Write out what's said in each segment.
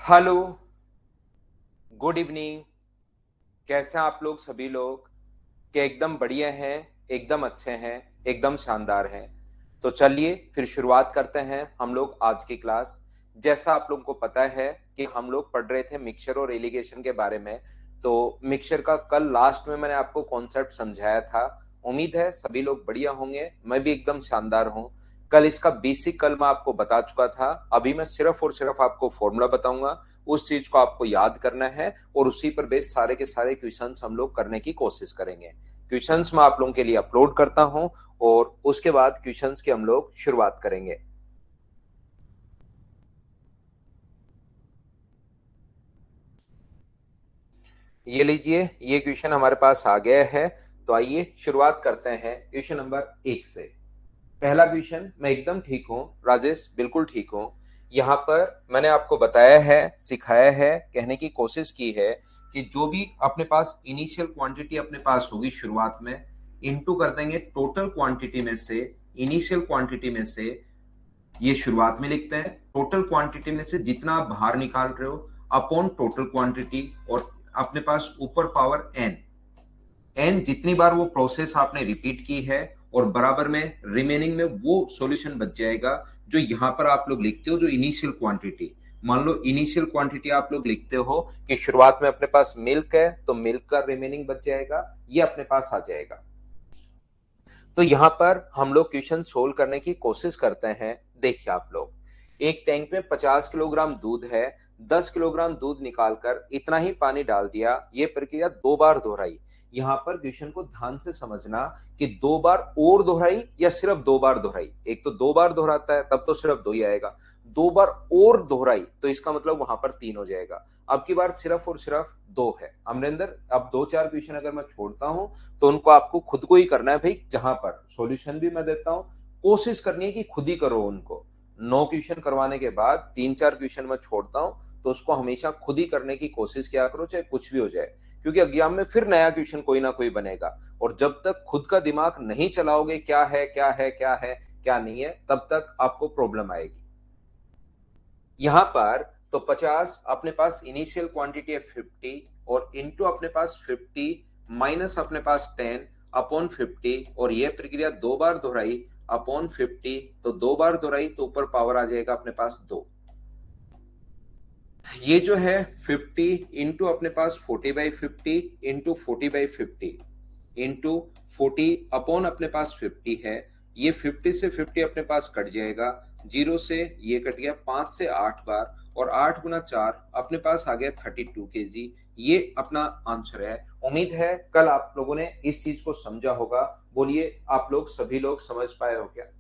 Hello, good evening. कैसे हैं आप लोग सभी लोग? क्या एकदम बढ़िया हैं, एकदम अच्छे हैं, एकदम शानदार हैं। तो चलिए फिर शुरुआत करते हैं हम लोग आज की क्लास। जैसा आप लोगों को पता है कि हम लोग पढ़ रहे थे मिक्सचर और एलिगेशन के बारे में। तो मिक्सचर का कल लास्ट में मैंने आपको कॉन्सेप्ट समझाया था। उम्मीद है सभी लोग बढ़िया होंगे, मैं भी एकदम शानदार हूँ। कल इसका बेसिक कल मैं आपको बता चुका था। अभी मैं सिर्फ और सिर्फ आपको फॉर्मूला बताऊंगा, उस चीज को आपको याद करना है और उसी पर बेस सारे के सारे क्वेश्चंस हम लोग करने की कोशिश करेंगे। क्वेश्चंस मैं आप लोगों के लिए अपलोड करता हूं और उसके बाद क्वेश्चंस की हम लोग शुरुआत करेंगे। ये लीजिए, ये क्वेश्चन हमारे पास आ गया है। तो आइए शुरुआत करते हैं क्वेश्चन नंबर 1 से। पहला क्वेश्चन, मैं एकदम ठीक हूँ राजेश, बिल्कुल ठीक हूँ। यहाँ पर मैंने आपको बताया है, सिखाया है, कहने की कोशिश की है कि जो भी अपने पास इनिशियल क्वांटिटी अपने पास होगी शुरुआत में, इनटू कर देंगे टोटल क्वांटिटी में से। इनिशियल क्वांटिटी में से ये शुरुआत में लिखते हैं, टोटल क्वांटिटी में से जितना आप बाहर निकाल रहे हो अपॉन टोटल क्वांटिटी, और अपने पास ऊपर पावर एन। एन जितनी बार वो प्रोसेस आपने रिपीट की है और बराबर में रिमेनिंग में वो सॉल्यूशन बच जाएगा जो यहां पर आप लोग लिखते हो, जो इनिशियल क्वांटिटी। मान लो इनिशियल क्वांटिटी आप लोग लिखते हो कि शुरुआत में अपने पास मिल्क है, तो मिल्क का रिमेनिंग बच जाएगा, ये अपने पास आ जाएगा। तो यहां पर हम लोग क्वेश्चन सोल्व करने की कोशिश करते हैं। देखिए आप लोग, एक टैंक में 50 किलोग्राम दूध है, 10 किलोग्राम दूध निकालकर इतना ही पानी डाल दिया, ये प्रक्रिया 2 बार दोहराई। यहां पर क्वेश्चन को ध्यान से समझना कि 2 बार और दोहराई या सिर्फ 2 बार दोहराई। एक तो 2 बार दोहराता है तब तो सिर्फ 2 ही आएगा, 2 बार और दोहराई तो इसका मतलब वहां पर 3 हो जाएगा। अब की बार सिर्फ और सिर्फ 2 है अमरिंदर। अब 2-4 क्वेश्चन अगर मैं छोड़ता हूं तो उनको आपको खुद को ही करना है भाई। जहां पर सॉल्यूशन भी मैं देता हूं, कोशिश करनी है कि खुद ही करो उनको। 9 क्वेश्चन करवाने के बाद 3-4 क्वेश्चन मैं छोड़ता हूं, तो उसको हमेशा खुद ही करने की कोशिश किया करो, चाहे कुछ भी हो जाए। क्योंकि एग्जाम में फिर नया क्वेश्चन कोई ना कोई बनेगा, और जब तक खुद का दिमाग नहीं चलाओगे क्या है क्या है क्या है क्या नहीं है, तब तक आपको प्रॉब्लम आएगी। यहां पर तो 50 अपने पास इनिशियल क्वांटिटी है 50, और इनटू अपने पास 50 माइनस अपने पास 10 अपॉन 50, और यह प्रक्रिया 2 बार दोहराई अपॉन 50, तो 2 बार दोहराई तो ऊपर पावर आ जाएगा अपने पास 2। ये जो है 50 इंटू अपने पास 40/50 इंटू 40/50 इंटू 40 अपॉन अपने पास 50 है। ये 50 से 50 अपने पास कट जाएगा, 0 से ये कट गया, 5 से 8 बार, और 8 गुना 4 अपने पास आ गया 32 kg। ये अपना आंसर है। उम्मीद है कल आप लोगों ने इस चीज को समझा होगा। बोलिए आप लोग सभी लोग समझ पाए हो क्या?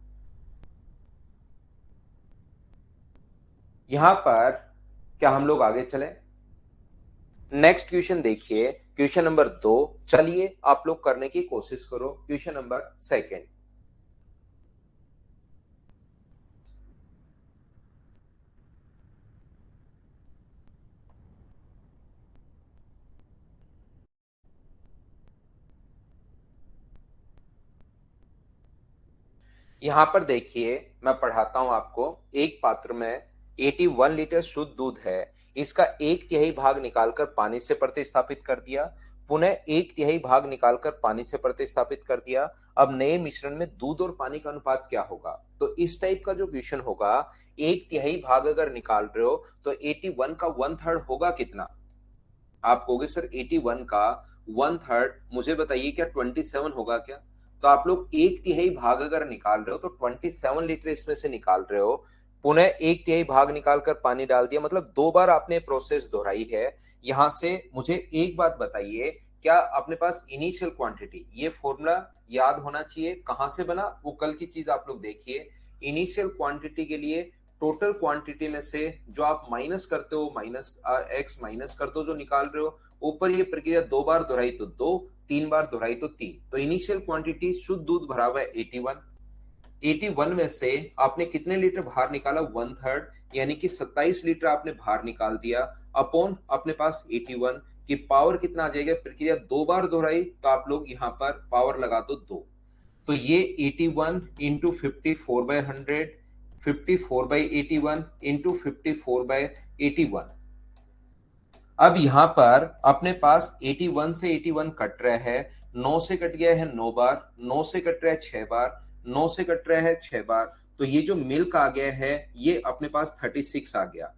यहां पर क्या हम लोग आगे चलें? नेक्स्ट क्वेश्चन देखिए, क्वेश्चन नंबर 2। चलिए आप लोग करने की कोशिश करो क्वेश्चन नंबर सेकेंड। यहां पर देखिए, मैं पढ़ाता हूं आपको। एक पात्र में 81 लीटर शुद्ध दूध है, इसका एक तिहाई भाग निकालकर पानी से प्रतिस्थापित कर दिया, पुनः एक तिहाई भाग निकालकर पानी से प्रतिस्थापित कर दिया। अब नए मिश्रण में दूध और पानी का अनुपात क्या होगा? तो इस टाइप का जो क्वेश्चन होगा, एक तिहाई भाग अगर निकाल रहे हो तो 81 का 1/3 होगा कितना? आप कहोगे सर 81 का 1/3, मुझे बताइए क्या 27 होगा क्या? तो आप लोग एक तिहाई भाग अगर निकाल रहे हो तो 27 लीटर इसमें से निकाल रहे हो, पुनः एक तिहाई भाग निकालकर पानी डाल दिया, मतलब 2 बार आपने प्रोसेस दोहराई है। यहां से मुझे एक बात बताइए, क्या अपने पास इनिशियल क्वांटिटी, ये फॉर्मूला याद होना चाहिए कहां से बना, वो कल की चीज आप लोग देखिए। इनिशियल क्वांटिटी के लिए टोटल क्वांटिटी में से जो आप माइनस करते हो, माइनस एक्स माइनस करते हो, जो निकाल रहे हो, ऊपर ये प्रक्रिया 2 बार दोहराई तो 2, 3 बार दोहराई तो 3। तो इनिशियल क्वांटिटी शुद्ध दूध भरा हुआ है 81। 81 में से आपने कितने लीटर बाहर निकाला? 1/3, यानी कि 27 लीटर आपने बाहर निकाल दिया, अपॉन अपने पास 81 की पावर कितना आ जाएगा? प्रक्रिया 2 बार दोहराई तो आप लोग यहाँ पर पावर लगा दो 2। तो ये 81 इंटू 54/100, 54/81 इंटू 54/81, अब यहाँ पर अपने पास 81 से 81 कट रहा है, 9 से कट गया है 9 बार, 9 से कट रहा है 6 बार, 9 से कट रहा है 6 बार, तो ये जो मिल्क आ गया है ये अपने पास 36 आ गया।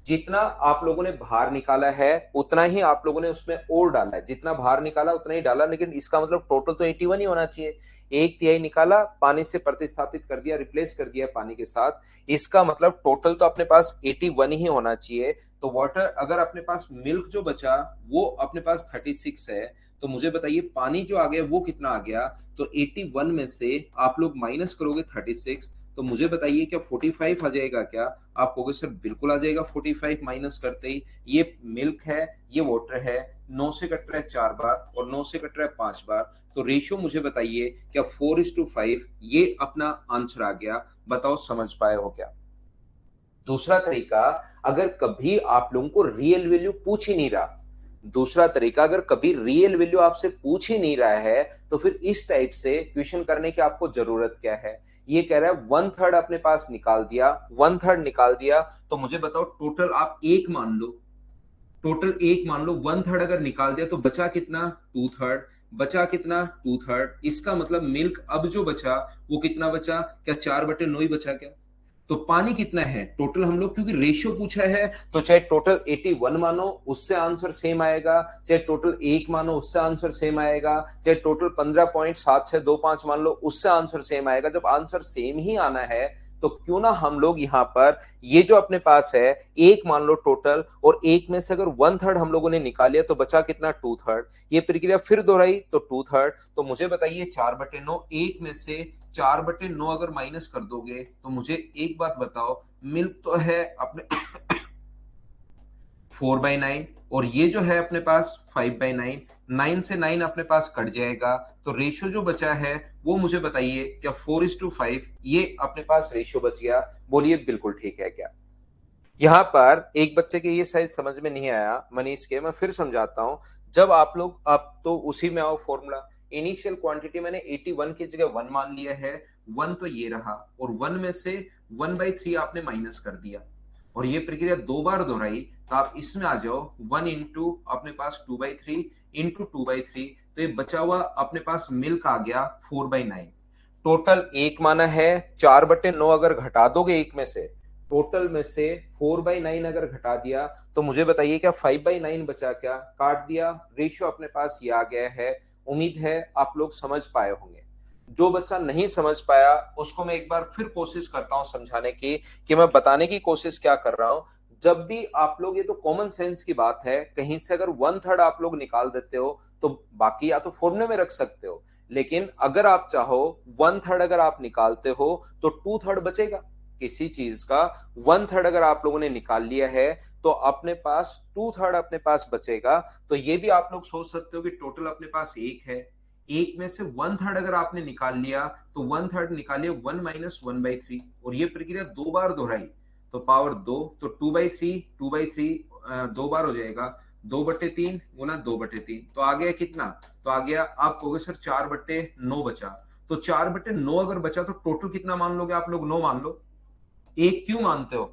जितना आप लोगों ने बाहर निकाला है उतना ही आप लोगों ने उसमें और डाला है, जितना बाहर निकाला उतना ही डाला, लेकिन इसका मतलब टोटल तो 81 ही होना चाहिए। एक तिहाई निकाला, पानी से प्रतिस्थापित कर दिया, रिप्लेस कर दिया पानी के साथ, इसका मतलब टोटल तो अपने पास 81 ही होना चाहिए। तो वाटर, अगर अपने पास मिल्क जो बचा वो अपने पास 36 है, तो मुझे बताइए पानी जो आ गया वो कितना आ गया। तो 81 में से आप लोग माइनस करोगे 36, तो मुझे बताइए क्या 45 आ जाएगा क्या? आप कहोगे सर बिल्कुल आ जाएगा 45 माइनस करते ही। ये मिल्क है, ये वाटर है, 9 से कट रहा है 4 बार और 9 से कट रहा है 5 बार, तो रेशियो मुझे बताइए क्या 4:5 ये अपना आंसर आ गया। बताओ समझ पाए हो क्या? दूसरा तरीका, अगर कभी आप लोगों को रियल वैल्यू पूछ ही नहीं रहा, दूसरा तरीका अगर कभी रियल वैल्यू आपसे पूछ ही नहीं रहा है, तो फिर इस टाइप से क्वेश्चन करने की आपको जरूरत क्या है? ये कह रहा है 1/3 अपने पास निकाल दिया, 1/3 निकाल दिया, तो मुझे बताओ टोटल आप एक मान लो, टोटल एक मान लो, 1/3 अगर निकाल दिया तो बचा कितना? 2/3। बचा कितना? 2/3। इसका मतलब मिल्क अब जो बचा वो कितना बचा? क्या 4/9 ही बचा क्या? तो पानी कितना है टोटल? हम लोग क्योंकि रेशियो पूछा है, तो चाहे टोटल 81 मानो उससे आंसर सेम आएगा, चाहे टोटल 1 मानो उससे आंसर सेम आएगा, चाहे टोटल 15.7625 मान लो उससे आंसर सेम आएगा। जब आंसर सेम ही आना है तो क्यों ना हम लोग यहाँ पर ये जो अपने पास है एक मान लो टोटल, और एक में से अगर 1/3 हम लोगों ने निकाल लिया तो बचा कितना? 2/3। ये प्रक्रिया फिर दोहराई तो 2/3। तो मुझे बताइए 4/9, एक में से 4/9 अगर माइनस कर दोगे तो मुझे एक बात बताओ, मिल्क तो है अपने 4/9, और ये जो है अपने पास 5/9, 9 से 9 अपने पास कट जाएगा, तो रेशियो जो बचा है वो मुझे बताइए क्या 4:5 ये अपने पास रेशियो बच गया? बोलिए बिल्कुल ठीक है क्या? यहाँ पर एक बच्चे के ये शायद समझ में नहीं आया मनीष के, मैं फिर समझाता हूँ। जब आप लोग, अब तो उसी में आओ फॉर्मूला, इनिशियल क्वांटिटी मैंने 81 की जगह 1 मान लिया है, 1 तो ये रहा, और 1 में से 1/3 आपने माइनस कर दिया, और ये प्रक्रिया दो बार दोहराई, तो आप इसमें आ जाओ 1 इंटू अपने पास 2/3 इंटू 2/3, तो ये बचा हुआ अपने पास मिल्क आ गया 4/9। टोटल एक माना है, 4/9 अगर घटा दोगे एक में से, टोटल में से 4/9 अगर घटा दिया, तो मुझे बताइए क्या 5/9 बचा क्या? काट दिया, रेशियो अपने पास ये आ गया है। उम्मीद है आप लोग समझ पाए होंगे। जो बच्चा नहीं समझ पाया उसको मैं एक बार फिर कोशिश करता हूं समझाने की, कि मैं बताने की कोशिश क्या कर रहा हूं। जब भी आप लोग, ये तो कॉमन सेंस की बात है, कहीं से अगर 1/3 आप लोग निकाल देते हो तो बाकी या तो फॉर्मूले में रख सकते हो, लेकिन अगर आप चाहो 1/3 अगर आप निकालते हो तो 2/3 बचेगा। किसी चीज का 1/3 अगर आप लोगों ने निकाल लिया है तो अपने पास 2/3 अपने पास बचेगा। तो ये भी आप लोग सोच सकते हो कि टोटल अपने पास एक है, एक में से 1/3 अगर आपने निकाल लिया तो 1/3 निकालिए 1 माइनस 1/3, और ये प्रक्रिया दो बार दोहराई तो पावर 2, तो 2/3 दो बार हो जाएगा, 2/3 गुना 2/3, तो आ गया कितना? तो आ गया, आप कहोगे सर 4/9 बचा, तो 4/9 अगर बचा तो टोटल कितना मान लोगे आप लोग? 9 मान लो। एक क्यों मानते हो?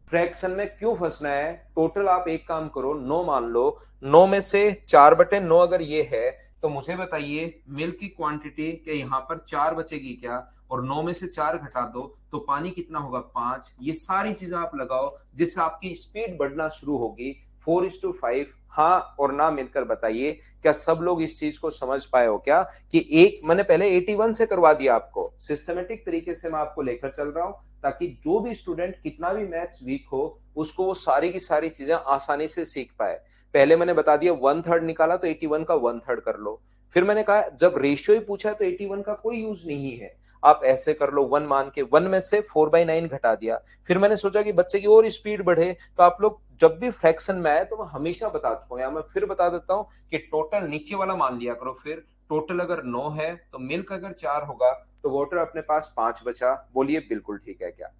फ्रैक्शन में क्यों फंसना है? टोटल आप एक काम करो, 9 मान लो, 9 में से 4/9 अगर ये है, तो मुझे बताइए मिल्क की क्वांटिटी क्या यहाँ पर 4 बचेगी क्या? और 9 में से 4 घटा दो तो पानी कितना होगा? 5। ये सारी चीजें आप लगाओ जिससे आपकी स्पीड बढ़ना शुरू होगी। 4:5, हाँ और ना मिलकर बताइए क्या सब लोग इस चीज को समझ पाए हो क्या? कि एक मैंने पहले 81 से करवा दिया, आपको सिस्टमेटिक तरीके से मैं आपको लेकर चल रहा हूं, ताकि जो भी स्टूडेंट कितना भी मैथ्स वीक हो उसको वो सारी की सारी चीजें आसानी से सीख पाए। पहले मैंने बता दिया 1/3 निकाला तो 81 का 1/3 कर लो। फिर मैंने कहा जब रेशियो ही पूछा है तो 81 का कोई यूज नहीं है, आप ऐसे कर लो 1 मान के, 1 में से 4/9 घटा दिया। फिर मैंने सोचा कि बच्चे की और स्पीड बढ़े, तो आप लोग जब भी फ्रैक्शन में आए तो मैं हमेशा बता चुका हूं, या मैं फिर बता देता हूं कि टोटल नीचे वाला मान लिया करो। फिर टोटल अगर 9 है तो मिल्क अगर 4 होगा तो वाटर अपने पास 5 बचा। बोलिए बिल्कुल ठीक है क्या?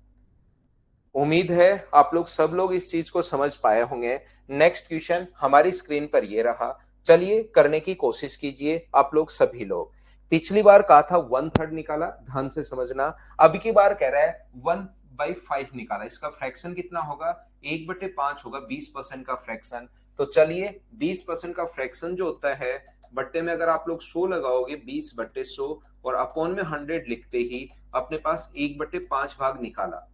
उम्मीद है आप लोग सब लोग इस चीज को समझ पाए होंगे। नेक्स्ट क्वेश्चन हमारी स्क्रीन पर ये रहा, चलिए करने की कोशिश कीजिए आप लोग सभी लोग। पिछली बार कहा था 1/3 निकाला, ध्यान से समझना। अब की बार कह रहा है 1/5 निकाला, इसका फ्रैक्शन कितना होगा, 1/5 होगा, 20% का फ्रैक्शन। तो चलिए 20% का फ्रैक्शन जो होता है, बट्टे में अगर आप लोग 100 लगाओगे, 20/100 और अपॉन में 100 लिखते ही अपने पास 1/5 भाग निकाला।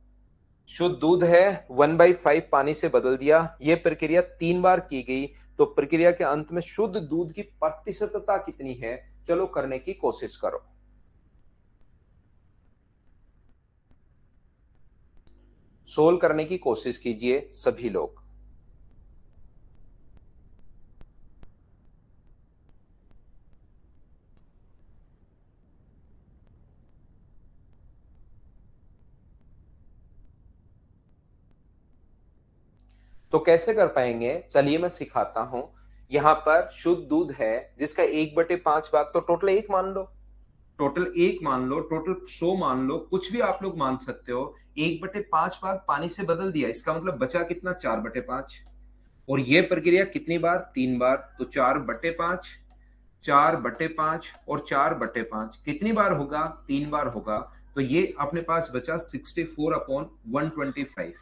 शुद्ध दूध है, 1/5 पानी से बदल दिया। यह प्रक्रिया 3 बार की गई, तो प्रक्रिया के अंत में शुद्ध दूध की प्रतिशतता कितनी है, चलो करने की कोशिश करो। सोल्व करने की कोशिश कीजिए सभी लोग। तो कैसे कर पाएंगे, चलिए मैं सिखाता हूं। यहां पर शुद्ध दूध है जिसका 1/5 भाग, तो टोटल 1 मान लो, टोटल 1 मान लो, टोटल 100 मान लो, कुछ भी आप लोग मान सकते हो। 1/5 भाग पानी से बदल दिया, इसका मतलब बचा कितना, 4/5। और ये प्रक्रिया कितनी बार, 3 बार, तो 4/5, 4/5 और 4/5 कितनी बार होगा, 3 बार होगा। तो ये अपने पास बचा 64/125।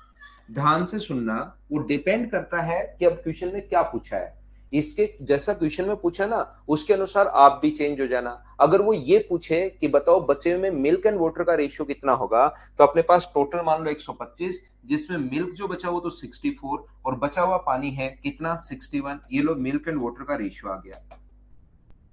ध्यान से सुनना, वो डिपेंड करता है कि अब क्वेश्चन में क्या पूछा है। इसके जैसा क्वेश्चन में पूछा ना, उसके अनुसार आप भी चेंज हो जाना। अगर वो ये पूछे कि बताओ बचे में मिल्क एंड वाटर का रेशियो कितना होगा, तो अपने पास टोटल मान लो 125, जिसमें मिल्क जो बचा वो तो 64 और बचा हुआ पानी है कितना, 61। ये लो मिल्क एंड वाटर का रेशियो आ गया।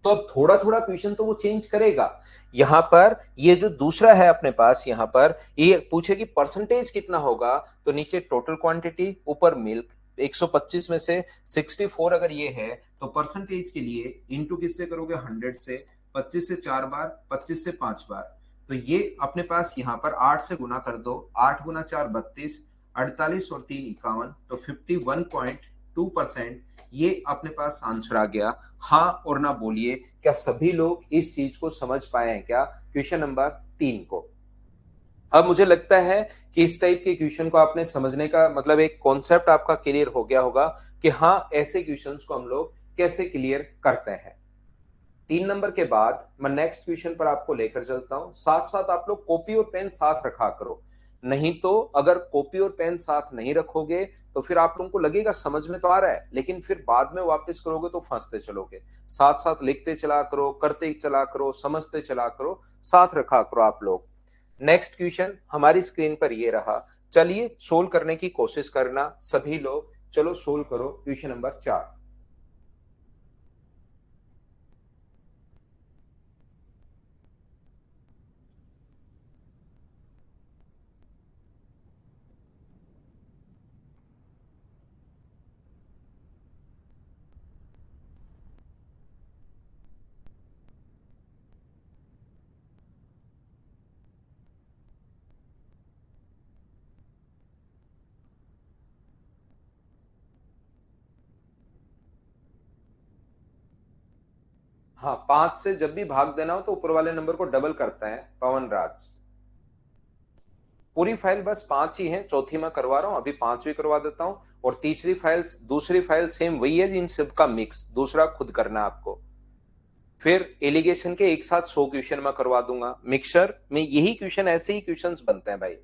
तो अब थोड़ा थोड़ा क्वेश्चन तो वो चेंज करेगा। यहां पर ये जो दूसरा है अपने पास, यहां पर ये पूछे कि परसेंटेज कितना होगा, तो नीचे टोटल क्वांटिटी, ऊपर मिल्क। 125 में से 64 अगर ये है, तो परसेंटेज के लिए इंटू किससे करोगे, 100 से। 25 से 4 बार, 25 से 5 बार, तो ये अपने पास यहां पर 8 से गुना कर दो, 8 गुना 4 32, 48 और 3 51, तो 51.2% ये अपने पास आंसर आ गया। हाँ और ना बोलिए, क्या सभी लोग इस चीज को समझ पाए हैं क्या, क्वेश्चन नंबर 3 को। अब मुझे लगता है कि इस टाइप के क्वेश्चन को आपने समझने का मतलब एक कॉन्सेप्ट आपका क्लियर हो गया होगा कि हाँ ऐसे क्वेश्चंस को हम लोग कैसे क्लियर करते हैं। 3 नंबर के बाद मैं नेक्स्ट क्वेश्चन पर आपको लेकर चलता हूं। साथ साथ आप लोग कॉपी और पेन साथ रखा करो, नहीं तो अगर कॉपी और पेन साथ नहीं रखोगे तो फिर आप लोगों को लगेगा समझ में तो आ रहा है, लेकिन फिर बाद में वापस करोगे तो फंसते चलोगे। साथ साथ लिखते चला करो, करते चला करो, समझते चला करो, साथ रखा करो आप लोग। नेक्स्ट क्वेश्चन हमारी स्क्रीन पर ये रहा, चलिए सोल्व करने की कोशिश करना सभी लोग। चलो सोल्व करो क्वेश्चन नंबर 4। हाँ, 5 से जब भी भाग देना हो तो ऊपर वाले नंबर को डबल करता है पवन राज। पूरी फाइल बस 5 ही है, चौथी मैं करवा रहा हूं, अभी 5वीं करवा देता हूं। और तीसरी फाइल, दूसरी फाइल सेम वही है, इन सबका मिक्स, दूसरा खुद करना है आपको। फिर एलिगेशन के एक साथ 100 क्वेश्चन मैं करवा दूंगा। मिक्सचर में यही क्वेश्चन, ऐसे ही क्वेश्चंस बनते हैं भाई।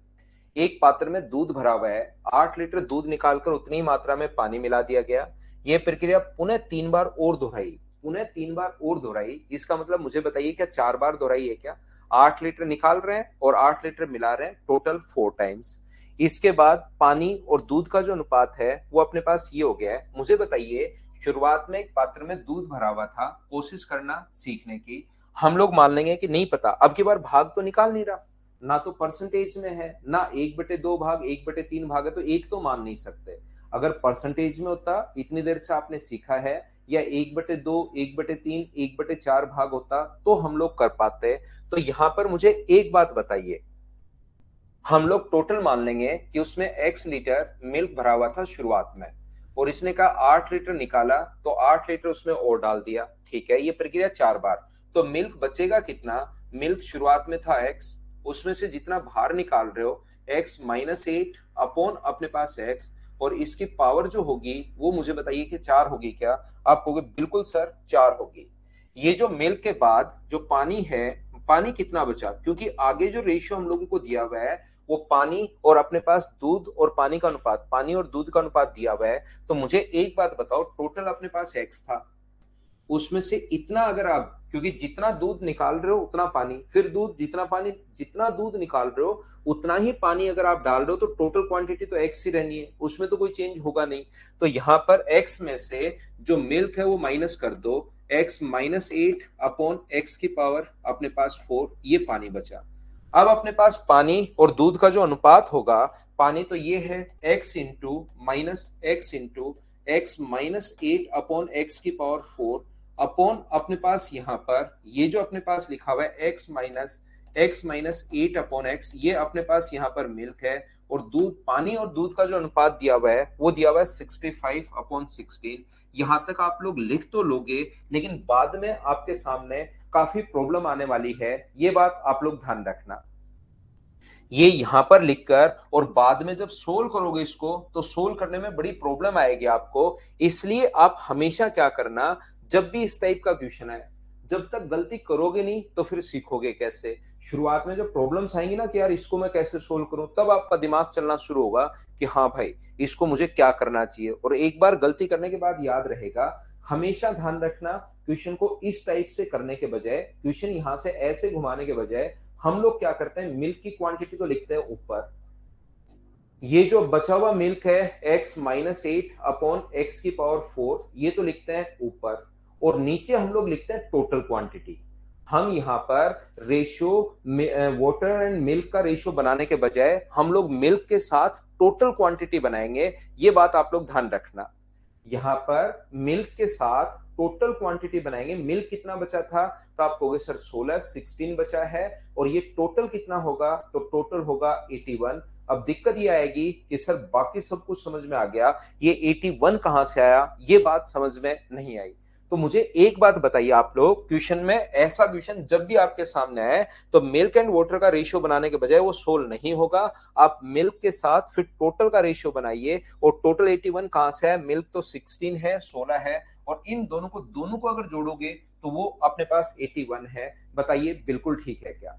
एक पात्र में दूध भरा हुआ है, 8 लीटर दूध निकालकर उतनी ही मात्रा में पानी मिला दिया गया। यह प्रक्रिया पुनः 3 बार और दोहराई, पुनः 3 बार और दोहराई। इसका मतलब मुझे बताइए क्या 4 बार दोहराई है क्या। 8 लीटर निकाल रहे हैं और 8 लीटर मिला रहे हैं, टोटल 4 टाइम्स। इसके बाद पानी और दूध का जो अनुपात है वो अपने पास ये हो गया है। मुझे बताइए, शुरुआत में एक पात्र में दूध भरा हुआ था, कोशिश करना सीखने की। हम लोग मान लेंगे कि नहीं पता, अब की बार भाग तो निकाल नहीं रहा, ना तो परसेंटेज में है, ना 1/2 भाग, 1/3 भाग है, तो एक तो मान नहीं सकते। अगर परसेंटेज में होता, इतनी देर से आपने सीखा है, या 1/2, 1/3, 1/4 भाग होता तो हम लोग कर पाते। तो यहां पर मुझे एक बात बताइए, हम लोग टोटल मान लेंगे कि उसमें x लीटर मिल्क भरा हुआ था शुरुआत में, और इसने कहा 8 लीटर निकाला, तो 8 लीटर उसमें और डाल दिया। ठीक है, ये प्रक्रिया 4 बार। तो मिल्क बचेगा कितना, मिल्क शुरुआत में था x, उसमें से जितना बाहर निकाल रहे हो x-8 अपॉन अपने पास x, और इसकी पावर जो होगी वो मुझे बताइए कि 4 होगी क्या। आप कहोगे बिल्कुल सर 4 होगी। ये जो मिल्क के बाद जो पानी है, पानी कितना बचा, क्योंकि आगे जो रेशियो हम लोगों को दिया हुआ है वो पानी और अपने पास दूध और पानी का अनुपात, पानी और दूध का अनुपात दिया हुआ है। तो मुझे एक बात बताओ, टोटल अपने पास x था, उसमें से इतना अगर आप, क्योंकि जितना दूध निकाल रहे हो उतना पानी, फिर दूध जितना पानी, जितना दूध निकाल रहे हो उतना ही पानी अगर आप डाल रहे हो, तो टोटल क्वांटिटी तो एक्स ही रहनी है, उसमें तो कोई चेंज होगा नहीं। तो यहां पर एक्स में से जो मिल्क है वो माइनस कर दो, एक्स माइनस 8 अपॉन एक्स की पावर अपने पास 4, ये पानी बचा। अब अपने पास पानी और दूध का जो अनुपात होगा, पानी तो ये है x into x minus 8 upon x की पावर 4 अपॉन अपने पास यहां पर ये जो अपने पास लिखा हुआ है एक्स माइनस 8 अपॉन एक्स, ये अपने पास यहां पर मिल्क है। और दूध, पानी और दूध का जो अनुपात दिया हुआ है वो दिया हुआ है 65 अपॉन 16। यहां तक आप लोग लिख तो लोगे, लेकिन बाद में आपके सामने काफी प्रॉब्लम आने वाली है, ये बात आप लोग ध्यान रखना। ये यहां पर लिखकर और बाद में जब सोल्व करोगे इसको, तो सोल्व करने में बड़ी प्रॉब्लम आएगी आपको। इसलिए आप हमेशा क्या करना, जब भी इस टाइप का क्वेश्चन है, जब तक गलती करोगे नहीं तो फिर सीखोगे कैसे। शुरुआत में जब प्रॉब्लम्स आएंगी ना कि यार इसको मैं कैसे सोल्व करूं, तब आपका दिमाग चलना शुरू होगा कि हाँ भाई इसको मुझे क्या करना चाहिए। और एक बार गलती करने के बाद याद रहेगा, हमेशा ध्यान रखना, क्वेश्चन को इस टाइप से करने के बजाय, क्वेश्चन यहां से ऐसे घुमाने के बजाय, हम लोग क्या करते हैं, मिल्क की क्वांटिटी तो लिखते हैं ऊपर, ये जो बचा हुआ मिल्क है x माइनस 8 अपॉन एक्स की पावर 4, ये तो लिखते हैं ऊपर, और नीचे हम लोग लिखते हैं टोटल क्वांटिटी। हम यहां पर रेशियो, वाटर एंड मिल्क का रेशियो बनाने के बजाय हम लोग मिल्क के साथ टोटल क्वांटिटी बनाएंगे, ये बात आप लोग ध्यान रखना। यहां पर मिल्क के साथ टोटल क्वांटिटी बनाएंगे। मिल्क कितना बचा था, तो आप कहोगे सर 16 बचा है, और ये टोटल कितना होगा, तो टोटल होगा 81। अब दिक्कत ये आएगी कि सर बाकी सब कुछ समझ में आ गया, ये 81 कहां से आया, ये बात समझ में नहीं आई। तो मुझे एक बात बताइए आप लोग, क्वेश्चन में ऐसा क्वेश्चन जब भी आपके सामने आए, तो मिल्क एंड वाटर का रेशियो बनाने के बजाय वो सोल्व नहीं होगा। आप मिल्क के साथ फिर टोटल का रेशियो बनाइए, और टोटल 81 कहां से है, मिल्क तो 16 है, 16 है, और इन दोनों को अगर जोड़ोगे तो वो अपने पास 81 है। बताइए बिल्कुल ठीक है क्या।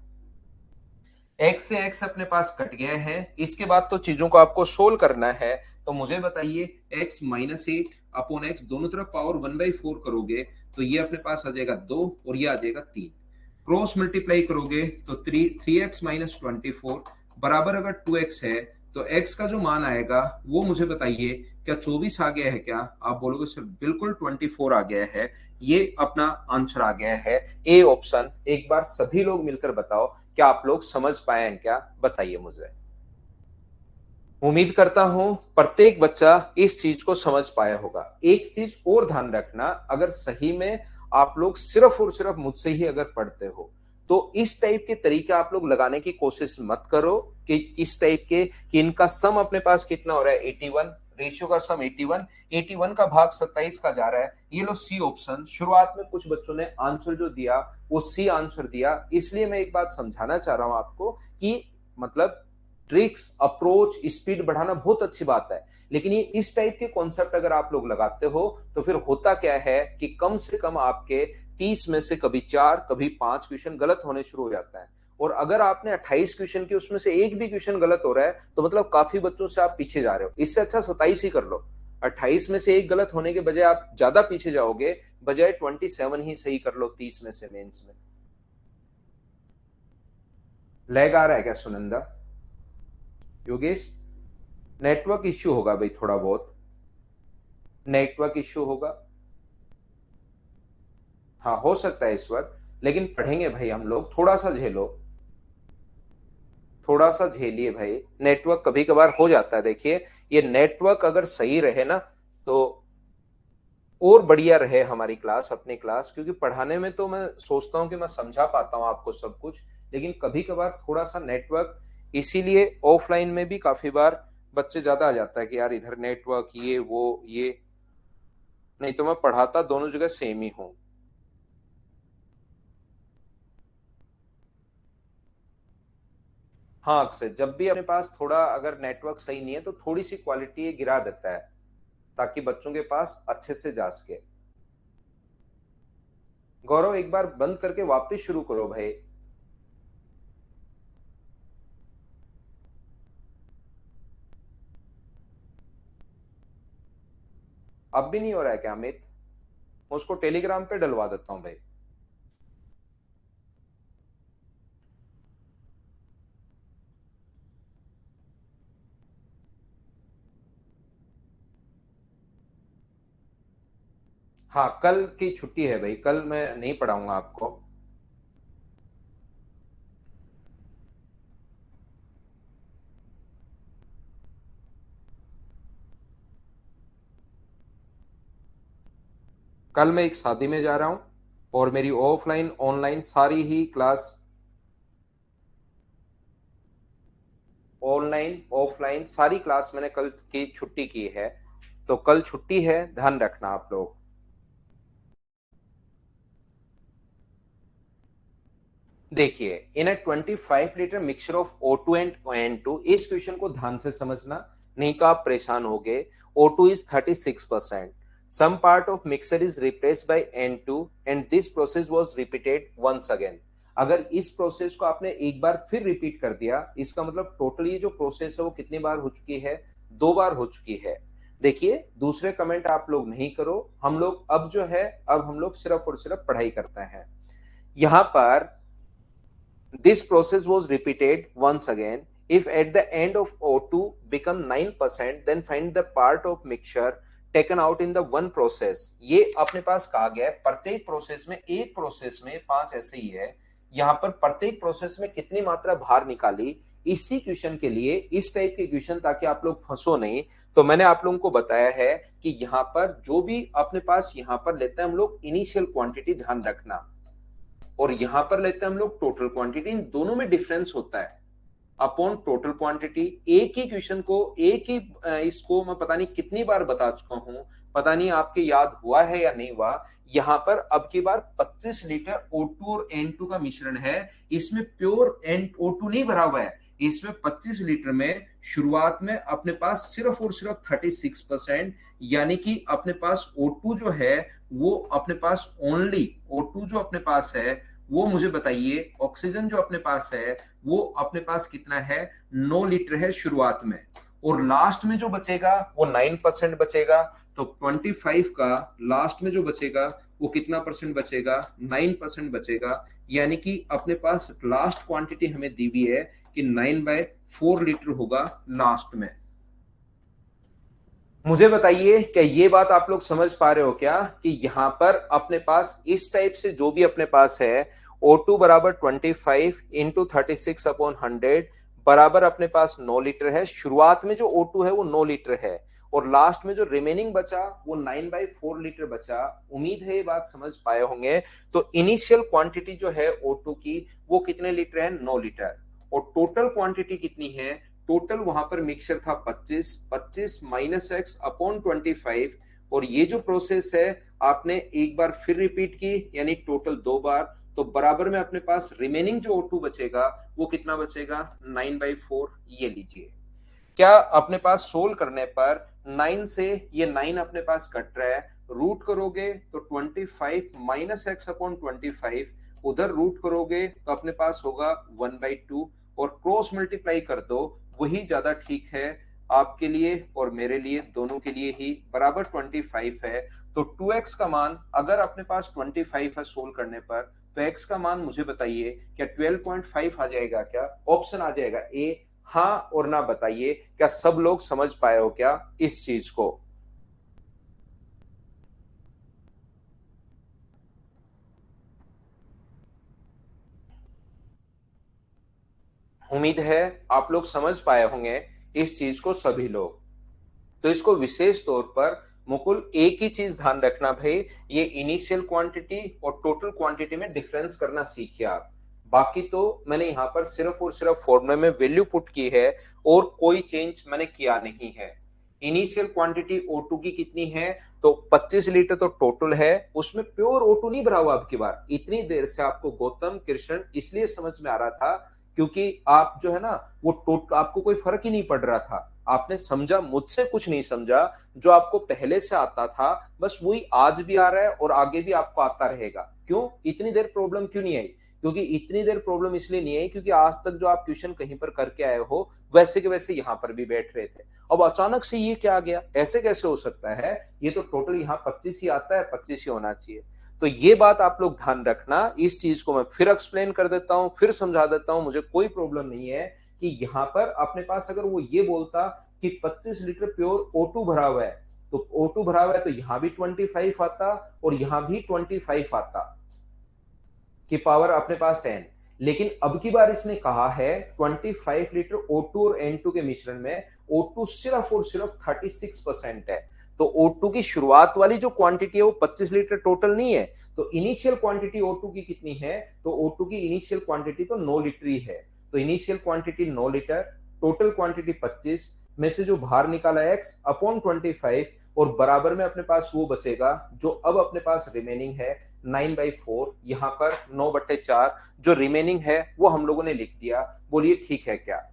एक्स से एक्स अपने पास कट गया है, इसके बाद तो चीजों को आपको सोल्व करना है। तो मुझे बताइए, एक्स माइनस 8 अपॉन एक्स, दोनों तरफ पावर 1/4 करोगे तो ये अपने पास आ जाएगा 2, और ये आ जाएगा 3। क्रॉस मल्टीप्लाई करोगे तो 3x माइनस 24 बराबर, अगर 2x है तो x का जो मान आएगा वो मुझे बताइए, क्या 24 आ गया है क्या। आप बोलोगे सर बिल्कुल 24 आ गया है, ये अपना आंसर आ गया है, ए ऑप्शन। एक बार सभी लोग मिलकर बताओ, क्या आप लोग समझ पाए हैं क्या, बताइए मुझे। उम्मीद करता हूं प्रत्येक बच्चा इस चीज को समझ पाया होगा। एक चीज और ध्यान रखना, अगर सही में आप लोग सिर्फ और सिर्फ मुझसे ही अगर पढ़ते हो, तो इस टाइप के तरीके आप लोग लगाने की कोशिश मत करो कि किस टाइप के, कि इनका सम अपने पास कितना हो रहा है 81, रेशियो का सम 81, 81 का भाग 27 का जा रहा है। ये लो सी ऑप्शन। शुरुआत में कुछ बच्चों ने आंसर जो दिया वो सी आंसर दिया, इसलिए मैं एक बात समझाना चाह रहा हूं आपको कि मतलब ट्रिक्स, अप्रोच, स्पीड बढ़ाना बहुत अच्छी बात है, लेकिन ये इस टाइप के कॉन्सेप्ट अगर आप लोग लगाते हो तो फिर होता क्या है कि कम से कम आपके 30 में से कभी 4 कभी 5 क्वेश्चन गलत होने शुरू हो जाता है। और अगर आपने 28 क्वेश्चन की उसमें से एक भी क्वेश्चन गलत हो रहा है, तो मतलब काफी बच्चों से आप पीछे जा रहे हो। इससे अच्छा 27 ही कर लो। 28 में से एक गलत होने के बजाय आप ज्यादा पीछे जाओगे, बजाय 27 ही सही कर लो 30 में से मेंस में। लैग आ रहा है क्या सुनंदा, योगेश? नेटवर्क इश्यू होगा भाई, थोड़ा बहुत नेटवर्क इश्यू होगा। हाँ हो सकता है इस वक्त, लेकिन पढ़ेंगे भाई हम लोग, थोड़ा सा झेलो, थोड़ा सा झेलिए भाई। नेटवर्क कभी कभार हो जाता है, देखिए ये नेटवर्क अगर सही रहे ना, तो और बढ़िया रहे हमारी क्लास, अपनी क्लास, क्योंकि पढ़ाने में तो मैं सोचता हूँ कि मैं समझा पाता हूँ आपको सब कुछ, लेकिन कभी कभार थोड़ा सा नेटवर्क, इसीलिए ऑफलाइन में भी काफी बार बच्चे ज्यादा आ जाता है कि यार इधर नेटवर्क ये वो ये, नहीं तो मैं पढ़ाता दोनों जगह सेम ही हूँ। हाँ अक्सर जब भी अपने पास थोड़ा अगर नेटवर्क सही नहीं है तो थोड़ी सी क्वालिटी ये गिरा देता है, ताकि बच्चों के पास अच्छे से जा सके। गौरव एक बार बंद करके वापस शुरू करो भाई। अब भी नहीं हो रहा है क्या अमित? मैं उसको टेलीग्राम पे डलवा देता हूं भाई। हाँ, कल की छुट्टी है भाई, कल मैं नहीं पढ़ाऊंगा आपको। कल मैं एक शादी में जा रहा हूं और मेरी ऑफलाइन ऑनलाइन सारी ही क्लास, ऑनलाइन ऑफलाइन सारी क्लास मैंने कल की छुट्टी की है। तो कल छुट्टी है, ध्यान रखना आप लोग। देखिए, इन अ 25 litre mixture of O2 and ON2, इस क्वेश्चन को ध्यान से समझना, नहीं तो आप परेशान होगे। O2 is 36%, some part of mixture is replaced by N2 and this process was repeated once again। अगर इस प्रोसेस को आपने एक बार फिर रिपीट कर दिया, इसका मतलब टोटल ये जो प्रोसेस है वो कितनी बार हो चुकी है? 2 बार हो चुकी है। देखिए, दूसरे कमेंट आप लोग नहीं करो, हम लोग अब जो है, अब हम लोग सिर्फ और सिर्फ पढ़ाई करते हैं। यहां पर this process was repeated once again. If at the end of O2 become 9%, then find the part of mixture taken out in the one process। ये अपने पास कहा गया है प्रत्येक प्रोसेस में, एक प्रोसेस में 5 ऐसे ही है, यहाँ पर प्रत्येक प्रोसेस में कितनी मात्रा बाहर निकाली। इसी क्वेश्चन के लिए, इस टाइप के क्वेश्चन, ताकि आप लोग फंसो नहीं, तो मैंने आप लोगों को बताया है कि यहाँ पर जो भी अपने पास यहाँ पर लेते हैं हम लोग इनिशियल क्वांटिटी, ध्यान रखना, और यहां पर लेते हैं हम लोग टोटल क्वांटिटी। इन दोनों में डिफरेंस होता है अपॉन टोटल क्वांटिटी। एक ही क्वेश्चन को, एक ही इसको मैं पता नहीं कितनी बार बता चुका हूं, पता नहीं आपके याद हुआ है या नहीं हुआ। यहां पर अब की बार 25 लीटर O2 और N2 का मिश्रण है, इसमें प्योर O2 नहीं भरा हुआ है। इसमें 25 लीटर में शुरुआत में अपने पास सिर्फ और सिर्फ 36%, यानी कि अपने पास O2 जो है वो अपने पास ओनली O2 जो अपने पास है वो, मुझे बताइए, ऑक्सीजन जो अपने पास है वो अपने पास कितना है? 9 लीटर है शुरुआत में, और लास्ट में जो बचेगा वो 9% बचेगा। तो 25 का लास्ट में जो बचेगा वो कितना परसेंट बचेगा? 9% बचेगा। यानी कि अपने पास लास्ट क्वांटिटी हमें दी हुई है कि 9/4 लीटर होगा लास्ट में। मुझे बताइए, क्या ये बात आप लोग समझ पा रहे हो क्या कि यहां पर अपने पास इस टाइप से जो भी अपने पास है, O2 बराबर 25 इंटू 36/100 बराबर अपने पास 9 लीटर है। शुरुआत में जो O2 है वो 9 लीटर है, और लास्ट में जो रिमेनिंग बचा वो 9/4 लीटर बचा। उम्मीद है ये बात समझ पाए होंगे। तो इनिशियल क्वांटिटी जो है O2 की वो कितने लीटर है? 9 लीटर। और टोटल क्वांटिटी कितनी है? टोटल वहां पर मिक्सचर था 25, 25 माइनस एक्स अपॉन 25, और ये जो प्रोसेस है आपने एक बार फिर रिपीट की, यानी टोटल 2 बार। तो बराबर में अपने पास रिमेनिंग जो O2 बचेगा वो कितना बचेगा? 9/4। ये लीजिए, क्या अपने पास सोल्व करने पर 9 से ये 9 अपने पास कट रहा है, रूट करोगे तो 25 माइनस एक्स अपॉन 25, उधर रूट करोगे तो अपने पास होगा 1/2, और क्रॉस मल्टीप्लाई कर दो, वही ज्यादा ठीक है आपके लिए और मेरे लिए, दोनों के लिए ही बराबर 25 है। तो 2x का मान अगर अपने पास 25 है सोल्व करने पर, तो x का मान मुझे बताइए, क्या 12.5 आ जाएगा? क्या ऑप्शन आ जाएगा ए? हाँ और ना बताइए, क्या सब लोग समझ पाए हो क्या इस चीज को? उम्मीद है आप लोग समझ पाए होंगे इस चीज को, सभी लोग। तो इसको विशेष तौर पर मुकुल एक ही चीज ध्यान रखना भाई, ये इनिशियल क्वांटिटी और टोटल क्वांटिटी में डिफरेंस करना सीखिए आप। बाकी तो मैंने यहाँ पर सिर्फ और सिर्फ फॉर्मूले में वैल्यू पुट की है, और कोई चेंज मैंने किया नहीं है। इनिशियल क्वांटिटी O2 की कितनी है? तो 25 लीटर तो टोटल है, उसमें प्योर O2 नहीं भरा हुआ। अब की बार इतनी देर से आपको गौतम कृष्ण इसलिए समझ में आ रहा था क्योंकि आप जो है ना, वो टोटल आपको कोई फर्क ही नहीं पड़ रहा था। आपने समझा, मुझसे कुछ नहीं समझा, जो आपको पहले से आता था बस वही आज भी आ रहा है और आगे भी आपको आता रहेगा। क्यों इतनी देर प्रॉब्लम क्यों नहीं आई? क्योंकि इतनी देर प्रॉब्लम इसलिए नहीं आई क्योंकि आज तक जो आप क्वेश्चन कहीं पर करके आए हो वैसे के वैसे यहाँ पर भी बैठ रहे थे। अब अचानक से ये क्या आ गया, ऐसे कैसे हो सकता है? ये तो टोटल यहाँ 25 ही आता है, 25 ही होना चाहिए। तो ये बात आप लोग ध्यान रखना। इस चीज को मैं फिर एक्सप्लेन कर देता हूं, फिर समझा देता हूं, मुझे कोई प्रॉब्लम नहीं है कि यहां पर अपने पास अगर वो ये बोलता कि 25 लीटर प्योर O2 भरा हुआ है, तो O2 भरा हुआ है तो यहां भी 25 आता और यहां भी 25 आता कि पावर अपने पास n। लेकिन अब की बार इसने कहा है 25 लीटर O2 और N2 के मिश्रण में O2 सिर्फ और सिर्फ 36% है। तो O2 की शुरुआत वाली जो क्वांटिटी है वो 25 लीटर टोटल नहीं है। तो इनिशियल क्वांटिटी O2 की कितनी है? तो O2 की इनिशियल क्वांटिटी तो 9 लीटर ही है। तो initial quantity 9 litre, total quantity 25 में से जो बाहर निकाला x अपॉन 25 और बराबर में अपने पास वो बचेगा जो अब अपने पास रिमेनिंग है 9/4। यहां पर 9/4 जो रिमेनिंग है वो हम लोगों ने लिख दिया। बोलिए ठीक है क्या?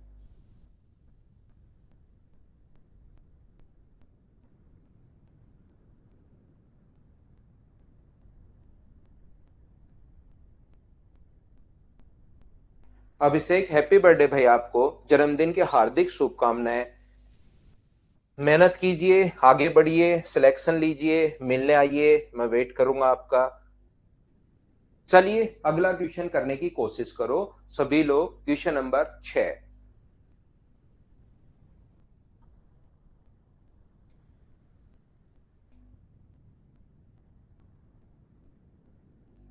अभिषेक हैप्पी बर्थडे भाई, आपको जन्मदिन की हार्दिक शुभकामनाएं। मेहनत कीजिए, आगे बढ़िए, सिलेक्शन लीजिए, मिलने आइए, मैं वेट करूंगा आपका। चलिए अगला क्वेश्चन करने की कोशिश करो सभी लोग। Question number 6।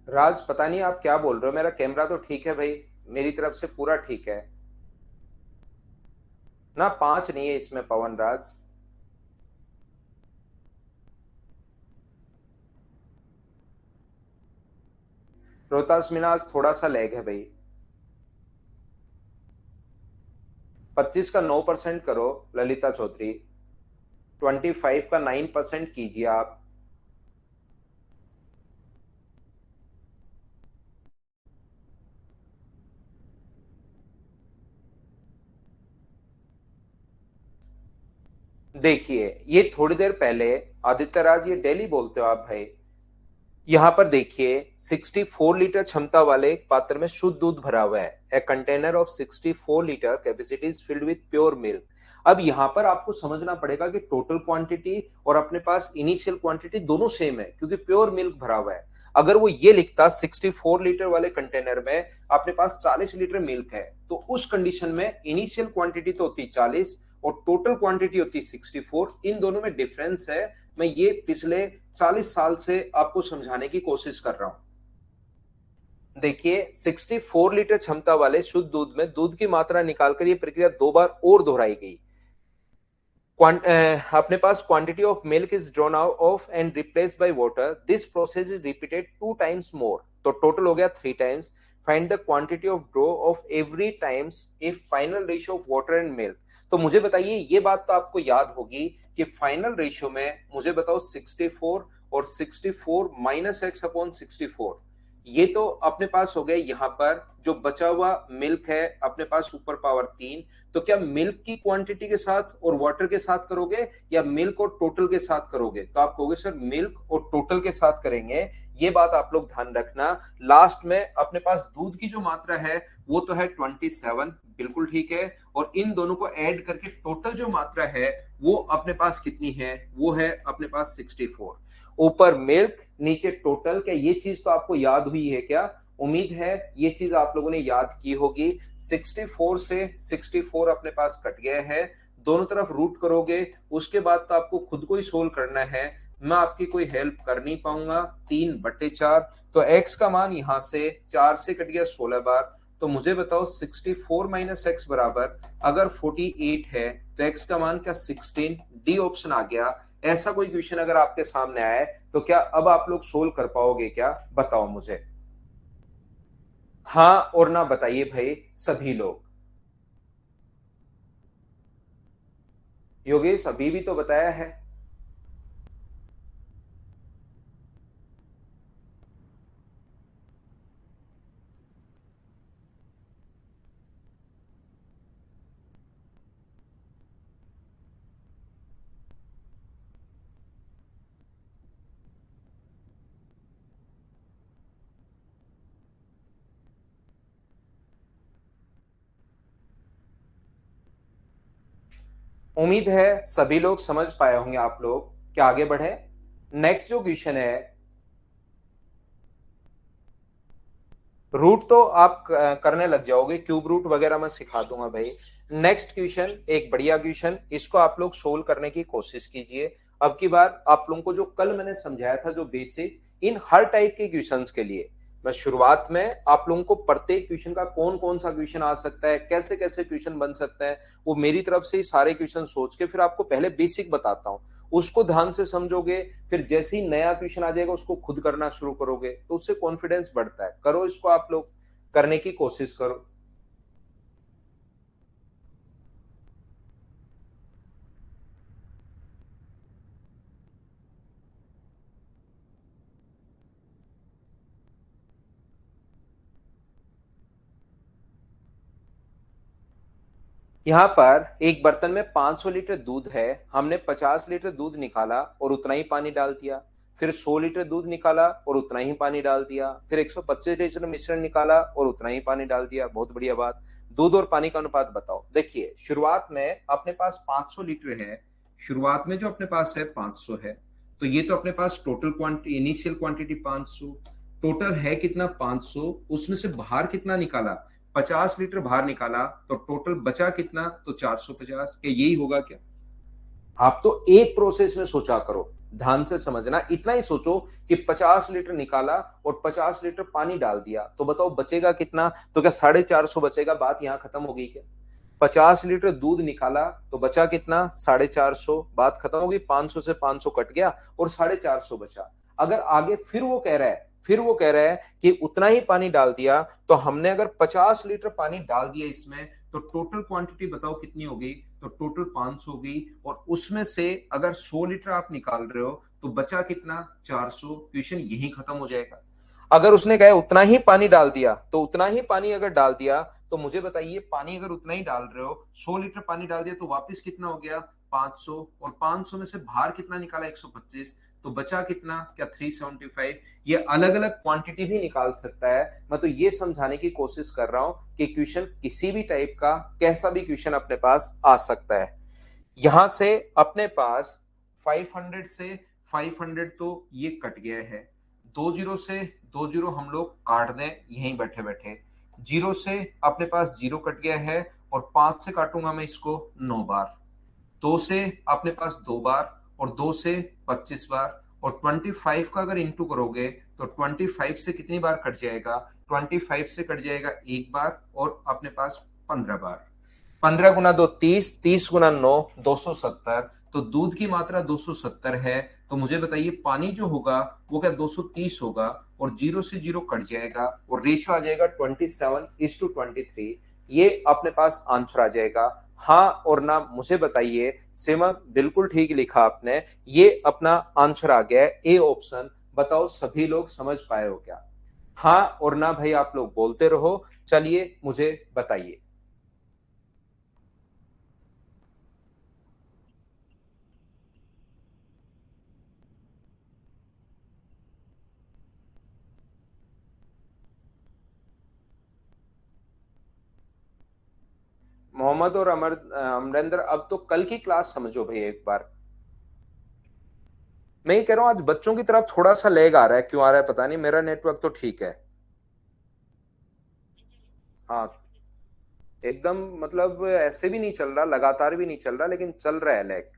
राज पता नहीं आप क्या बोल रहे हो, मेरा कैमरा तो ठीक है भाई, मेरी तरफ से पूरा ठीक है ना। 5 नहीं है इसमें पवन राज। रोहतास मिनाज थोड़ा सा लैग है भाई। 25 का 9% करो ललिता चौधरी। 25 का 9% कीजिए आप। देखिए ये थोड़ी देर पहले, आदित्य राज ये डेली बोलते हो आप भाई। यहां पर देखिए 64 लीटर क्षमता वाले एक पात्र में शुद्ध दूध भरा हुआ है। A container of 64 litre capacity is filled with pure milk. अब यहां पर आपको समझना पड़ेगा कि टोटल क्वांटिटी और अपने पास इनिशियल क्वांटिटी दोनों सेम है क्योंकि प्योर मिल्क भरा हुआ है। अगर वो ये लिखता 64 लीटर वाले कंटेनर में अपने पास 40 लीटर मिल्क है, तो उस कंडीशन में इनिशियल क्वांटिटी तो होती 40 और टोटल क्वांटिटी होती 64। इन दोनों में डिफरेंस है। मैं ये पिछले 40 साल से आपको समझाने की कोशिश कर रहा हूं। देखिए 64 लीटर क्षमता वाले शुद्ध दूध में दूध की मात्रा निकालकर ये प्रक्रिया 2 बार और दोहराई गई। अपने पास quantity of milk is drawn out of and replaced by water. This process is repeated 2 times more. तो टोटल हो गया 3 times. Find the quantity of draw of every times if final ratio of water and milk. तो मुझे बताइए, ये बात तो आपको याद होगी कि फाइनल रेशियो में मुझे बताओ 64 और 64 माइनस एक्स अपॉन 64। ये तो अपने पास हो गए। यहाँ पर जो बचा हुआ मिल्क है अपने पास सुपर पावर 3। तो क्या मिल्क की क्वांटिटी के साथ और वाटर के साथ करोगे या मिल्क और टोटल के साथ करोगे? तो आप कहोगे सर मिल्क और टोटल के साथ करेंगे। ये बात आप लोग ध्यान रखना। लास्ट में अपने पास दूध की जो मात्रा है वो तो है 27, बिल्कुल ठीक है। और इन दोनों को ऐड करके टोटल जो मात्रा है वो अपने पास कितनी है? वो है अपने पास 64। ऊपर मिल्क नीचे टोटल। क्या ये चीज तो आपको याद हुई है क्या? उम्मीद है ये चीज आप लोगों ने याद की होगी। 64 से 64 अपने पास कट गए हैं। दोनों तरफ रूट करोगे, उसके बाद तो आपको खुद को ही सोल्व करना है। मैं आपकी कोई हेल्प कर नहीं पाऊंगा। 3/4। तो x का मान यहां से 4 से कट गया 16 बार। तो मुझे बताओ 64 माइनस एक्स बराबर अगर 48 है तो x का मान क्या 16? डी ऑप्शन आ गया। ऐसा कोई क्वेश्चन अगर आपके सामने आए तो क्या अब आप लोग सोल्व कर पाओगे क्या? बताओ मुझे। हाँ और ना बताइए भाई सभी लोग। योगेश अभी भी तो बताया है। उम्मीद है सभी लोग समझ पाए होंगे आप लोग। क्या आगे बढ़े? नेक्स्ट जो क्वेश्चन है, रूट तो आप करने लग जाओगे, क्यूब रूट वगैरह मैं सिखा दूंगा भाई। नेक्स्ट क्वेश्चन एक बढ़िया क्वेश्चन, इसको आप लोग सोल्व करने की कोशिश कीजिए। अब की बार आप लोगों को जो कल मैंने समझाया था जो बेसिक, इन हर टाइप के क्वेश्चंस के लिए मैं शुरुआत में आप लोगों को प्रत्येक क्वेश्चन का कौन कौन सा क्वेश्चन आ सकता है, कैसे कैसे क्वेश्चन बन सकते हैं, वो मेरी तरफ से ही सारे क्वेश्चन सोच के फिर आपको पहले बेसिक बताता हूं। उसको ध्यान से समझोगे, फिर जैसे ही नया क्वेश्चन आ जाएगा उसको खुद करना शुरू करोगे तो उससे कॉन्फिडेंस बढ़ता है। करो इसको, आप लोग करने की कोशिश करो। यहाँ पर एक बर्तन में 500 लीटर दूध है, हमने 50 लीटर दूध निकाला और उतना ही पानी डाल दिया। फिर 100 लीटर दूध निकाला और उतना ही पानी डाल दिया। फिर 125 लीटर मिश्रण निकाला और उतना ही पानी डाल दिया। बहुत बढ़िया बात। दूध और पानी का अनुपात बताओ। देखिए शुरुआत में अपने पास 500 लीटर है, शुरुआत में जो अपने पास है 500 है, तो ये तो अपने पास total quantity, initial quantity 500, total है कितना 500, उसमें से बाहर कितना निकाला 50 लीटर बाहर निकाला, तो टोटल बचा कितना, तो 450। के यही होगा क्या? आप तो एक प्रोसेस में सोचा करो, ध्यान से समझना, इतना ही सोचो कि 50 लीटर निकाला और 50 लीटर पानी डाल दिया, तो बताओ बचेगा कितना? तो क्या 450 बचेगा? बात यहां खत्म हो गई क्या? 50 लीटर दूध निकाला तो बचा कितना? 450। बात खत्म हो गई। 500 से 500 कट गया और 450 बचा। अगर आगे फिर वो कह रहा है कि उतना ही पानी डाल दिया, तो हमने अगर 50 लीटर पानी डाल दिया इसमें, तो टोटल क्वांटिटी बताओ कितनी हो गई? तो टोटल 500 हो गई, और उसमें से अगर 100 लीटर आप निकाल रहे हो तो बचा कितना? 400। क्वेश्चन यही खत्म हो जाएगा। अगर उसने कहा उतना ही पानी डाल दिया, तो उतना ही पानी अगर डाल दिया, तो मुझे बताइए पानी अगर उतना ही डाल रहे हो, 100 लीटर पानी डाल दिया, तो वापस कितना हो गया? 500। और 500 में से बाहर कितना निकाला? 125। तो बचा कितना? क्या 375। ये अलग अलग क्वांटिटी भी निकाल सकता है। मैं तो ये समझाने की कोशिश कर रहा हूं कि क्वेश्चन किसी भी टाइप का, कैसा भी क्वेश्चन अपने पास आ सकता है। यहां से अपने पास 500 से 500 तो ये कट गया है। 2 जीरो से 2 जीरो हम लोग काट दें यहीं बैठे बैठे। जीरो से अपने पास जीरो कट गया है, और 5 से काटूंगा मैं इसको 9 बार। 2 से अपने पास 2 बार, और 2 से 25 बार, और 25 का अगर इंटू करोगे तो 25 से कितनी बार कट जाएगा? 25 से कट जाएगा 1 बार, और अपने पास 15 बार। 15 गुना 2 30, 30 गुना 9 270। तो दूध की मात्रा 270 है। तो मुझे बताइए पानी जो होगा वो क्या 230 होगा, और जीरो से जीरो कट जाएगा और रेशियो आ जाएगा 27:23। ये अपने पास आंसर आ जाएगा। हाँ और ना मुझे बताइए। सीमा बिल्कुल ठीक लिखा आपने, ये अपना आंसर आ गया है, ए ऑप्शन। बताओ सभी लोग समझ पाए हो क्या? हाँ और ना भाई आप लोग बोलते रहो। चलिए मुझे बताइए। मोहम्मद और अमरिंदर, अब तो कल की क्लास समझो भाई एक बार। मैं ही कह रहा हूं आज बच्चों की तरफ थोड़ा सा लेग आ रहा है, क्यों आ रहा है पता नहीं। मेरा नेटवर्क तो ठीक है। हाँ, एकदम मतलब ऐसे भी नहीं चल रहा, लगातार भी नहीं चल रहा, लेकिन चल रहा है लेग।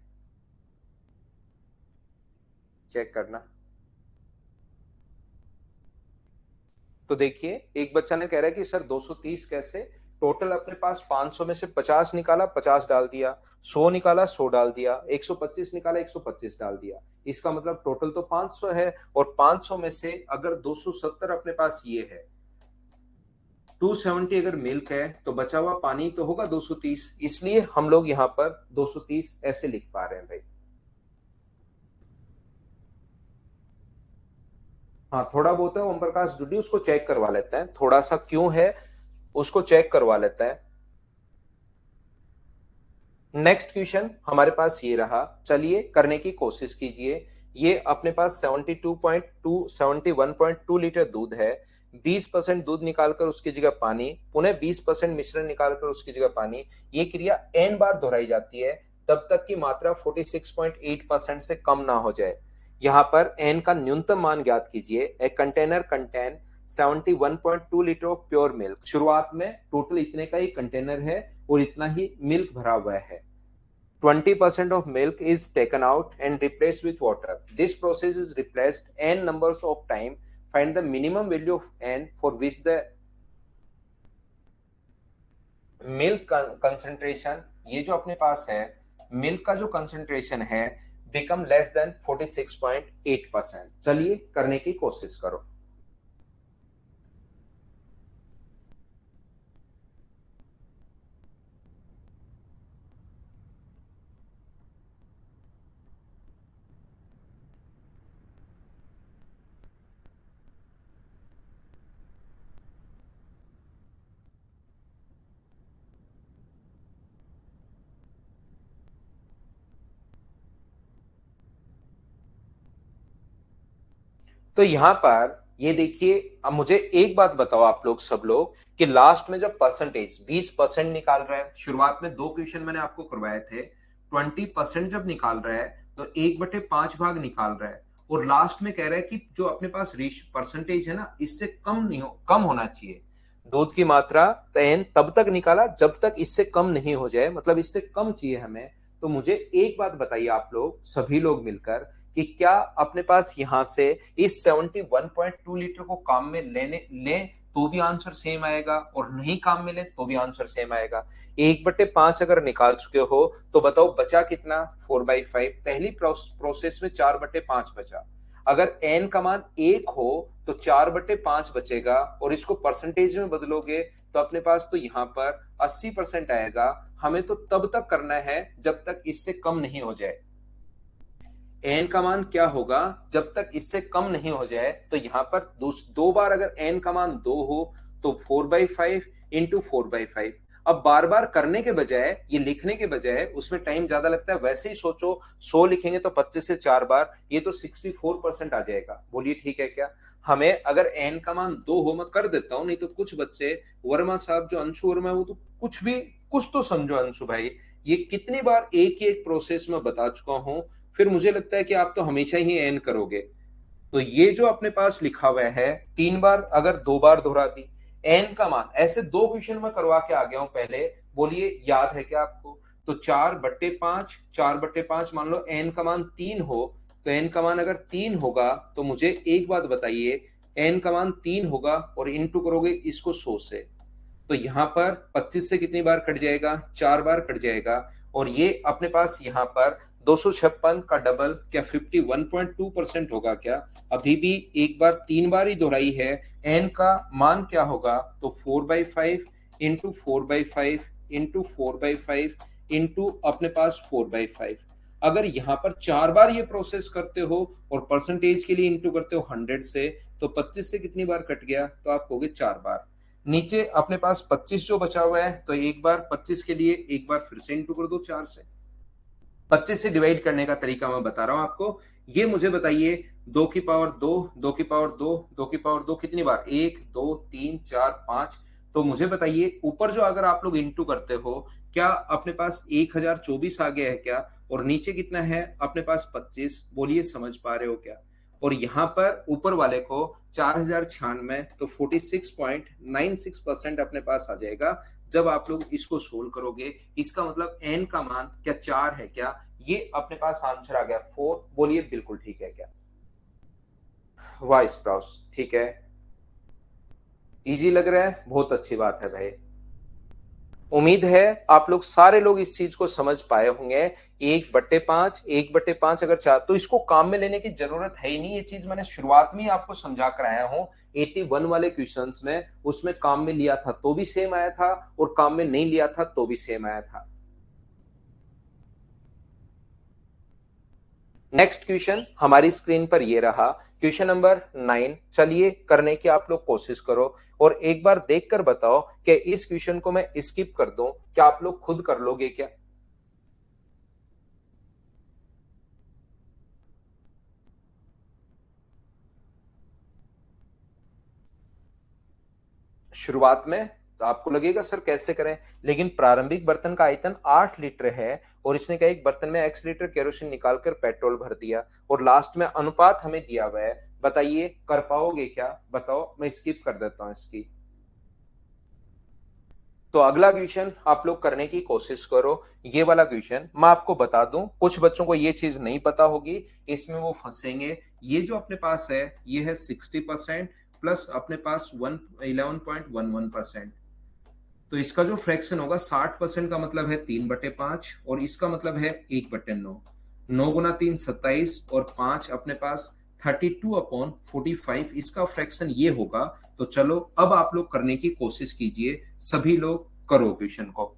चेक करना। तो देखिए एक बच्चा ने कह रहा है कि सर 230 कैसे? टोटल अपने पास 500 में से 50 निकाला, 50 डाल दिया। 100 निकाला, 100 डाल दिया। 125 निकाला, 125 डाल दिया। इसका मतलब टोटल तो 500 है, और 500 में से अगर 270 अपने पास ये है, 270 अगर मिल्क है, तो बचा हुआ पानी तो होगा 230। इसलिए हम लोग यहाँ पर 230 ऐसे लिख पा रहे हैं भाई। हाँ थोड़ा बहुत है, ओम प्रकाश डूडी उसको चेक करवा लेते हैं, थोड़ा सा क्यों है उसको चेक करवा लेते हैं। नेक्स्ट क्वेश्चन हमारे पास ये रहा, चलिए करने की कोशिश कीजिए। ये अपने पास 71.2 लीटर दूध है। 20% दूध निकालकर उसकी जगह पानी, पुनः 20% मिश्रण निकालकर उसकी जगह पानी, ये क्रिया n बार दोहराई जाती है। तब तक की मात्रा 46.8% से कम ना हो जाए। यहाँ पर n का न्यूनतम मान ज्ञात कीजिए। A container contain 71.2 litre of pure milk. शुरुआत में टोटल इतने का ही कंटेनर है और इतना ही मिल्क भरा हुआ है। 20% of milk is taken out and replaced with water. This process is replaced n numbers of time. Find the minimum value of n for which the milk concentration, ये जो अपने पास है मिल्क का जो कंसंट्रेशन है, बिकम लेस देन 46.8%। चलिए करने की कोशिश करो। तो यहां पर ये देखिए, अब मुझे एक बात बताओ आप लोग सब लोग कि लास्ट में जब परसेंटेज 20% निकाल रहा है, शुरुआत में दो क्वेश्चन मैंने आपको करवाए थे, 20% जब निकाल रहा है तो 1/5 भाग निकाल रहा है और लास्ट में कह रहा है कि जो अपने पास परसेंटेज है ना, इससे कम नहीं हो, कम होना चाहिए। दूध की मात्रा तयन तब तक निकाला जब तक इससे कम नहीं हो जाए, मतलब इससे कम चाहिए हमें। तो मुझे एक बात बताइए आप लोग सभी लोग मिलकर कि क्या अपने पास यहां से इस 71.2 लीटर को काम में लें तो भी आंसर सेम आएगा और नहीं काम में लें तो भी आंसर सेम आएगा। 1/5 अगर निकाल चुके हो तो बताओ बचा कितना? 4/5। पहली प्रोसेस में 4/5 बचा। अगर n का मान 1 हो तो 4/5 बचेगा और इसको परसेंटेज में बदलोगे तो अपने पास तो यहां पर 80% आएगा। हमें तो तब तक करना है जब तक इससे कम नहीं हो जाए। एन का मान क्या होगा जब तक इससे कम नहीं हो जाए? तो यहां पर दो बार अगर एन का मान 2 हो तो 4/5 इंटू 4/5। अब बार बार करने के बजाय, ये लिखने के बजाय, उसमें टाइम ज्यादा लगता है। वैसे ही सोचो 100 लिखेंगे तो 25 से 4 बार, ये तो 64% आ जाएगा। बोलिए ठीक है क्या? हमें अगर एन का मान 2 हो, मैं कर देता हूं, नहीं तो कुछ बच्चे, वर्मा साहब जो अंशु वर्मा है, वो तो कुछ तो समझो अंशु भाई। ये कितनी बार एक ही एक प्रोसेस में बता चुका हूं, फिर मुझे लगता है कि आप तो हमेशा ही एन करोगे। तो ये जो अपने पास लिखा हुआ है 3 बार अगर 2 बार दोहरा दी, एन का मान, ऐसे दो क्वेश्चन में करवा के आ गया हूं पहले। बोलिए याद है क्या आपको? तो 4/5, 4/5 मान लो एन का मान 3 हो, तो एन का मान अगर 3 होगा तो मुझे एक बात बताइए, एन का मान 3 होगा और इंटू करोगे इसको 100 से, तो यहां पर 25 से कितनी बार कट जाएगा? 4 बार कट जाएगा। और ये अपने पास यहां पर 256 का डबल क्या 51.2% होगा क्या? अभी भी एक बार 3 बार ही दोहराई है। एन का मान क्या होगा? तो 4/5 इंटू 4/5 इंटू 4/5 इंटू अपने पास 4/5। अगर यहां पर 4 बार ये प्रोसेस करते हो और परसेंटेज के लिए इंटू करते हो 100 से, तो 25 से कितनी बार कट गया? तो आप कहोगे 4 बार। नीचे अपने पास 25 जो बचा हुआ है, तो एक बार 25 के लिए एक बार फिर से इंटू कर दो 4 से। 25 से डिवाइड करने का तरीका मैं बता रहा हूं आपको। ये मुझे बताइए, 2 की पावर 2, 2 की पावर 2, 2 की पावर 2 कितनी बार? 1, 2, 3, 4, 5। तो मुझे बताइए ऊपर जो अगर आप लोग इंटू करते हो, क्या अपने पास 1024 आ गया है क्या? और नीचे कितना है अपने पास? 25। बोलिए समझ पा रहे हो क्या? और यहां पर ऊपर वाले को 4096, तो 46.96% अपने पास आ जाएगा जब आप लोग इसको सोल्व करोगे। इसका मतलब एन का मान क्या 4 है क्या? ये अपने पास आंसर आ गया 4। बोलिए बिल्कुल ठीक है क्या? वाह स्प्राउस, ठीक है। इजी लग रहा है, बहुत अच्छी बात है भाई। उम्मीद है आप लोग सारे लोग इस चीज को समझ पाए होंगे। 1/5, 1/5 अगर चाह तो इसको काम में लेने की जरूरत है ही नहीं। ये चीज मैंने शुरुआत में ही आपको समझा कर आया हूं। 81 वाले क्वेश्चंस में, उसमें काम में लिया था तो भी सेम आया था और काम में नहीं लिया था तो भी सेम आया था। नेक्स्ट क्वेश्चन हमारी स्क्रीन पर ये रहा, क्वेश्चन नंबर 9। चलिए करने की आप लोग कोशिश करो और एक बार देखकर बताओ कि इस क्वेश्चन को मैं स्किप कर दूं, क्या आप लोग खुद कर लोगे क्या? शुरुआत में तो आपको लगेगा सर कैसे करें, लेकिन प्रारंभिक बर्तन का आयतन 8 लीटर है और इसने कहा एक बर्तन में x लीटर केरोसिन निकालकर पेट्रोल भर दिया और लास्ट में अनुपात हमें दिया हुआ है। बताइए कर पाओगे क्या? बताओ, मैं स्किप कर देता हूं इसकी। तो अगला क्वेश्चन आप लोग करने की कोशिश करो। ये वाला क्वेश्चन मैं आपको बता दूं, कुछ बच्चों को ये चीज नहीं पता होगी, इसमें वो फंसेंगे। ये जो अपने पास है ये है 60% प्लस अपने पास 11.11%। तो इसका जो फ्रैक्शन होगा 60% का मतलब है 3/5 और इसका मतलब है 1/9। 9 × 3 = 27 और 5 अपने पास 32/45 इसका फ्रैक्शन ये होगा। तो चलो अब आप लोग करने की कोशिश कीजिए, सभी लोग करो क्वेश्चन को।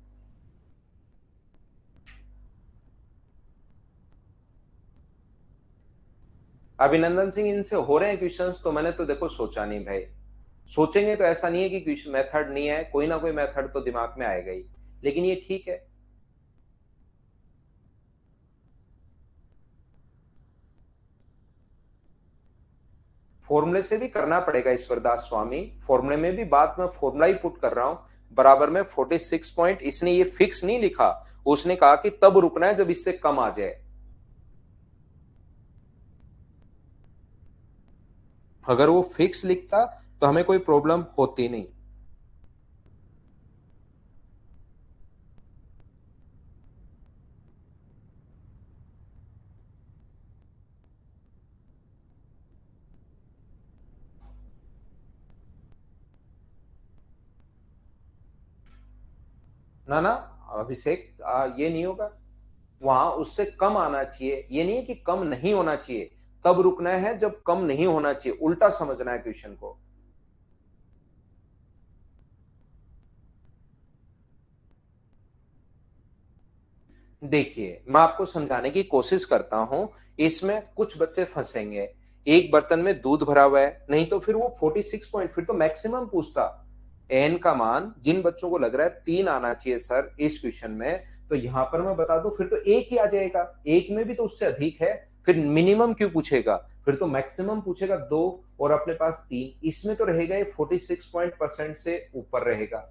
अभिनंदन सिंह, इनसे हो रहे हैं क्वेश्चंस? तो मैंने तो देखो सोचा नहीं भाई, सोचेंगे तो ऐसा नहीं है कि क्वेश्चन मेथड नहीं है, कोई ना कोई मेथड तो दिमाग में आएगा ही, लेकिन ये ठीक है। फॉर्मूले से भी करना पड़ेगा ईश्वरदास स्वामी, फॉर्मूले में भी बात मैं फॉर्मूला ही पुट कर रहा हूं। बराबर में 46 पॉइंट, इसने ये फिक्स नहीं लिखा, उसने कहा कि तब रुकना है जब इससे कम आ जाए। अगर वो फिक्स लिखता तो हमें कोई प्रॉब्लम होती नहीं। ना ना अभिषेक, ये नहीं होगा, वहां उससे कम आना चाहिए, ये नहीं है कि कम नहीं होना चाहिए। तब रुकना है जब कम नहीं होना चाहिए, उल्टा समझना है क्वेश्चन को। देखिए मैं आपको समझाने की कोशिश करता हूं, इसमें कुछ बच्चे फंसेंगे। एक बर्तन में दूध भरा हुआ है, नहीं तो फिर वो 46 पॉइंट, फिर तो मैक्सिमम पूछता। एन का मान जिन बच्चों को लग रहा है 3 आना चाहिए सर इस क्वेश्चन में, तो यहां पर मैं बता दूं फिर तो एक ही आ जाएगा, एक में भी तो उससे अधिक है, फिर मिनिमम क्यों पूछेगा? फिर तो मैक्सिमम पूछेगा 2 और अपने पास 3, इसमें तो रहेगा ये 46% से ऊपर रहेगा।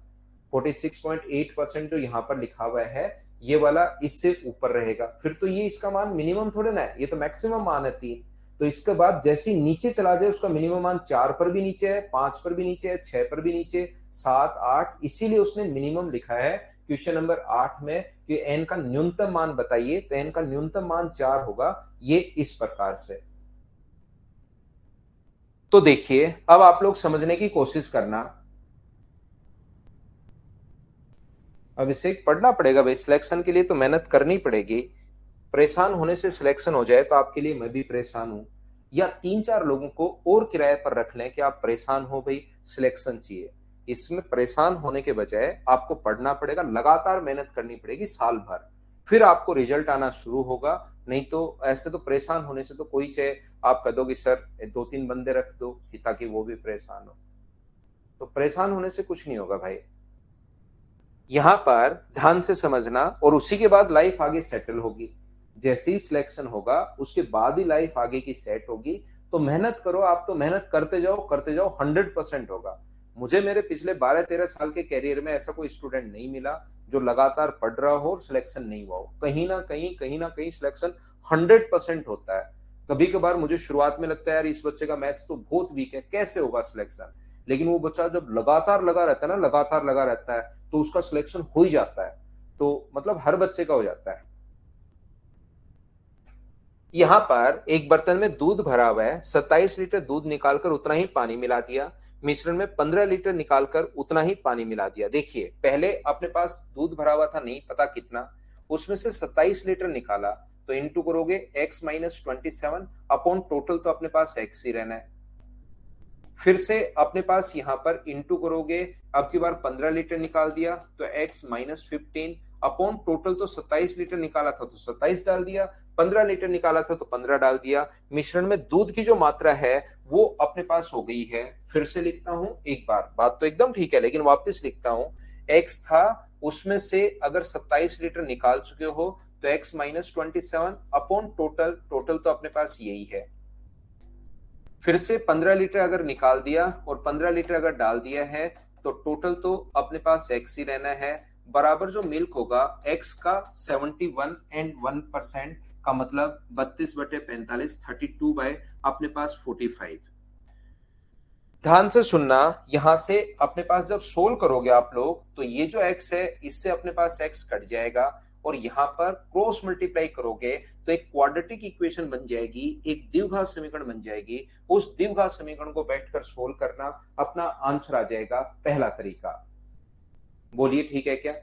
46.8% जो यहाँ पर लिखा हुआ है ये वाला इससे ऊपर रहेगा, फिर तो ये इसका मान मिनिमम थोड़े ना है, ये तो मैक्सिमम मान है 3। तो इसके बाद जैसे ही नीचे चला जाए उसका मिनिमम मान 4 पर भी नीचे है, 5 पर भी नीचे है, 6 पर भी नीचे, 7 8, इसीलिए उसने मिनिमम लिखा है क्वेश्चन नंबर 8 में कि एन का न्यूनतम मान बताइए, तो एन का न्यूनतम मान 4 होगा, ये इस प्रकार से। तो देखिए अब आप लोग समझने की कोशिश करना। अभिषेक पढ़ना पड़ेगा भाई, सिलेक्शन के लिए तो मेहनत करनी पड़ेगी। परेशान होने से सिलेक्शन हो जाए तो आपके लिए मैं भी परेशान हूं, या 3 4 लोगों को और किराए पर रख लें कि आप परेशान हो भाई सिलेक्शन चाहिए। इसमें परेशान होने के बजाय आपको पढ़ना पड़ेगा, लगातार मेहनत करनी पड़ेगी साल भर, फिर आपको रिजल्ट आना शुरू होगा। नहीं तो ऐसे तो परेशान होने से तो कोई, चाहे आप कह दो कि सर 2 3 बंदे रख दो कि ताकि वो भी परेशान हो, तो परेशान होने से कुछ नहीं होगा भाई। यहां पर ध्यान से समझना, और उसी के बाद लाइफ आगे सेटल होगी। जैसे ही सिलेक्शन होगा उसके बाद ही लाइफ आगे की सेट होगी। तो मेहनत करो, आप तो मेहनत करते जाओ, 100% होगा। मुझे मेरे पिछले 12 13 साल के कैरियर में ऐसा कोई स्टूडेंट नहीं मिला जो लगातार पढ़ रहा हो और सिलेक्शन नहीं हुआ हो। कहीं ना कहीं सिलेक्शन 100% होता है। कभी कभार मुझे शुरुआत में लगता है यार इस बच्चे का मैथ्स तो बहुत वीक है, कैसे होगा सिलेक्शन, लेकिन वो बच्चा जब लगातार लगा रहता है ना, लगातार लगा रहता है, तो उसका सिलेक्शन हो ही जाता है। तो मतलब हर बच्चे का हो जाता है। यहां पर एक बर्तन में दूध भरा हुआ है, 27 लीटर दूध निकालकर उतना ही पानी मिला दिया, मिश्रण में 15 लीटर निकालकर उतना ही पानी मिला दिया। देखिए पहले अपने पास दूध भरा हुआ था, नहीं पता कितना, उसमें से 27 लीटर निकाला, तो इंटू करोगे x - 27 अपॉन टोटल, तो अपने पास x ही रहना है। फिर से अपने पास यहां पर इंटू करोगे, अब की बार 15 लीटर निकाल दिया तो x - 15 अपॉन टोटल, तो 27 लीटर निकाला था तो 27 डाल दिया, 15 लीटर निकाला था तो 15 डाल दिया। मिश्रण में दूध की जो मात्रा है वो अपने पास हो गई है। फिर से लिखता हूं एक बार, बात तो एकदम ठीक है लेकिन वापस लिखता हूं। x था, उसमें से अगर 27 लीटर निकाल चुके हो तो x - 27 अपॉन टोटल, टोटल तो अपने पास यही है। फिर से 15 लीटर अगर निकाल दिया और 15 लीटर अगर डाल दिया है तो टोटल तो अपने पास x ही रहना है, बराबर जो मिल्क होगा x का 71 का मतलब 32/45, 32 बाय अपने पास 45। ध्यान से सुनना, यहां से अपने पास जब सोल्व करोगे आप लोग तो ये जो x है इससे अपने पास x कट जाएगा और यहां पर क्रॉस मल्टीप्लाई करोगे तो एक क्वाड्रेटिक इक्वेशन बन जाएगी, एक द्विघात समीकरण बन जाएगी। उस द्विघात समीकरण को बैठकर सोल्व करना, अपना आंसर आ जाएगा पहला तरीका। बोलिए ठीक है क्या?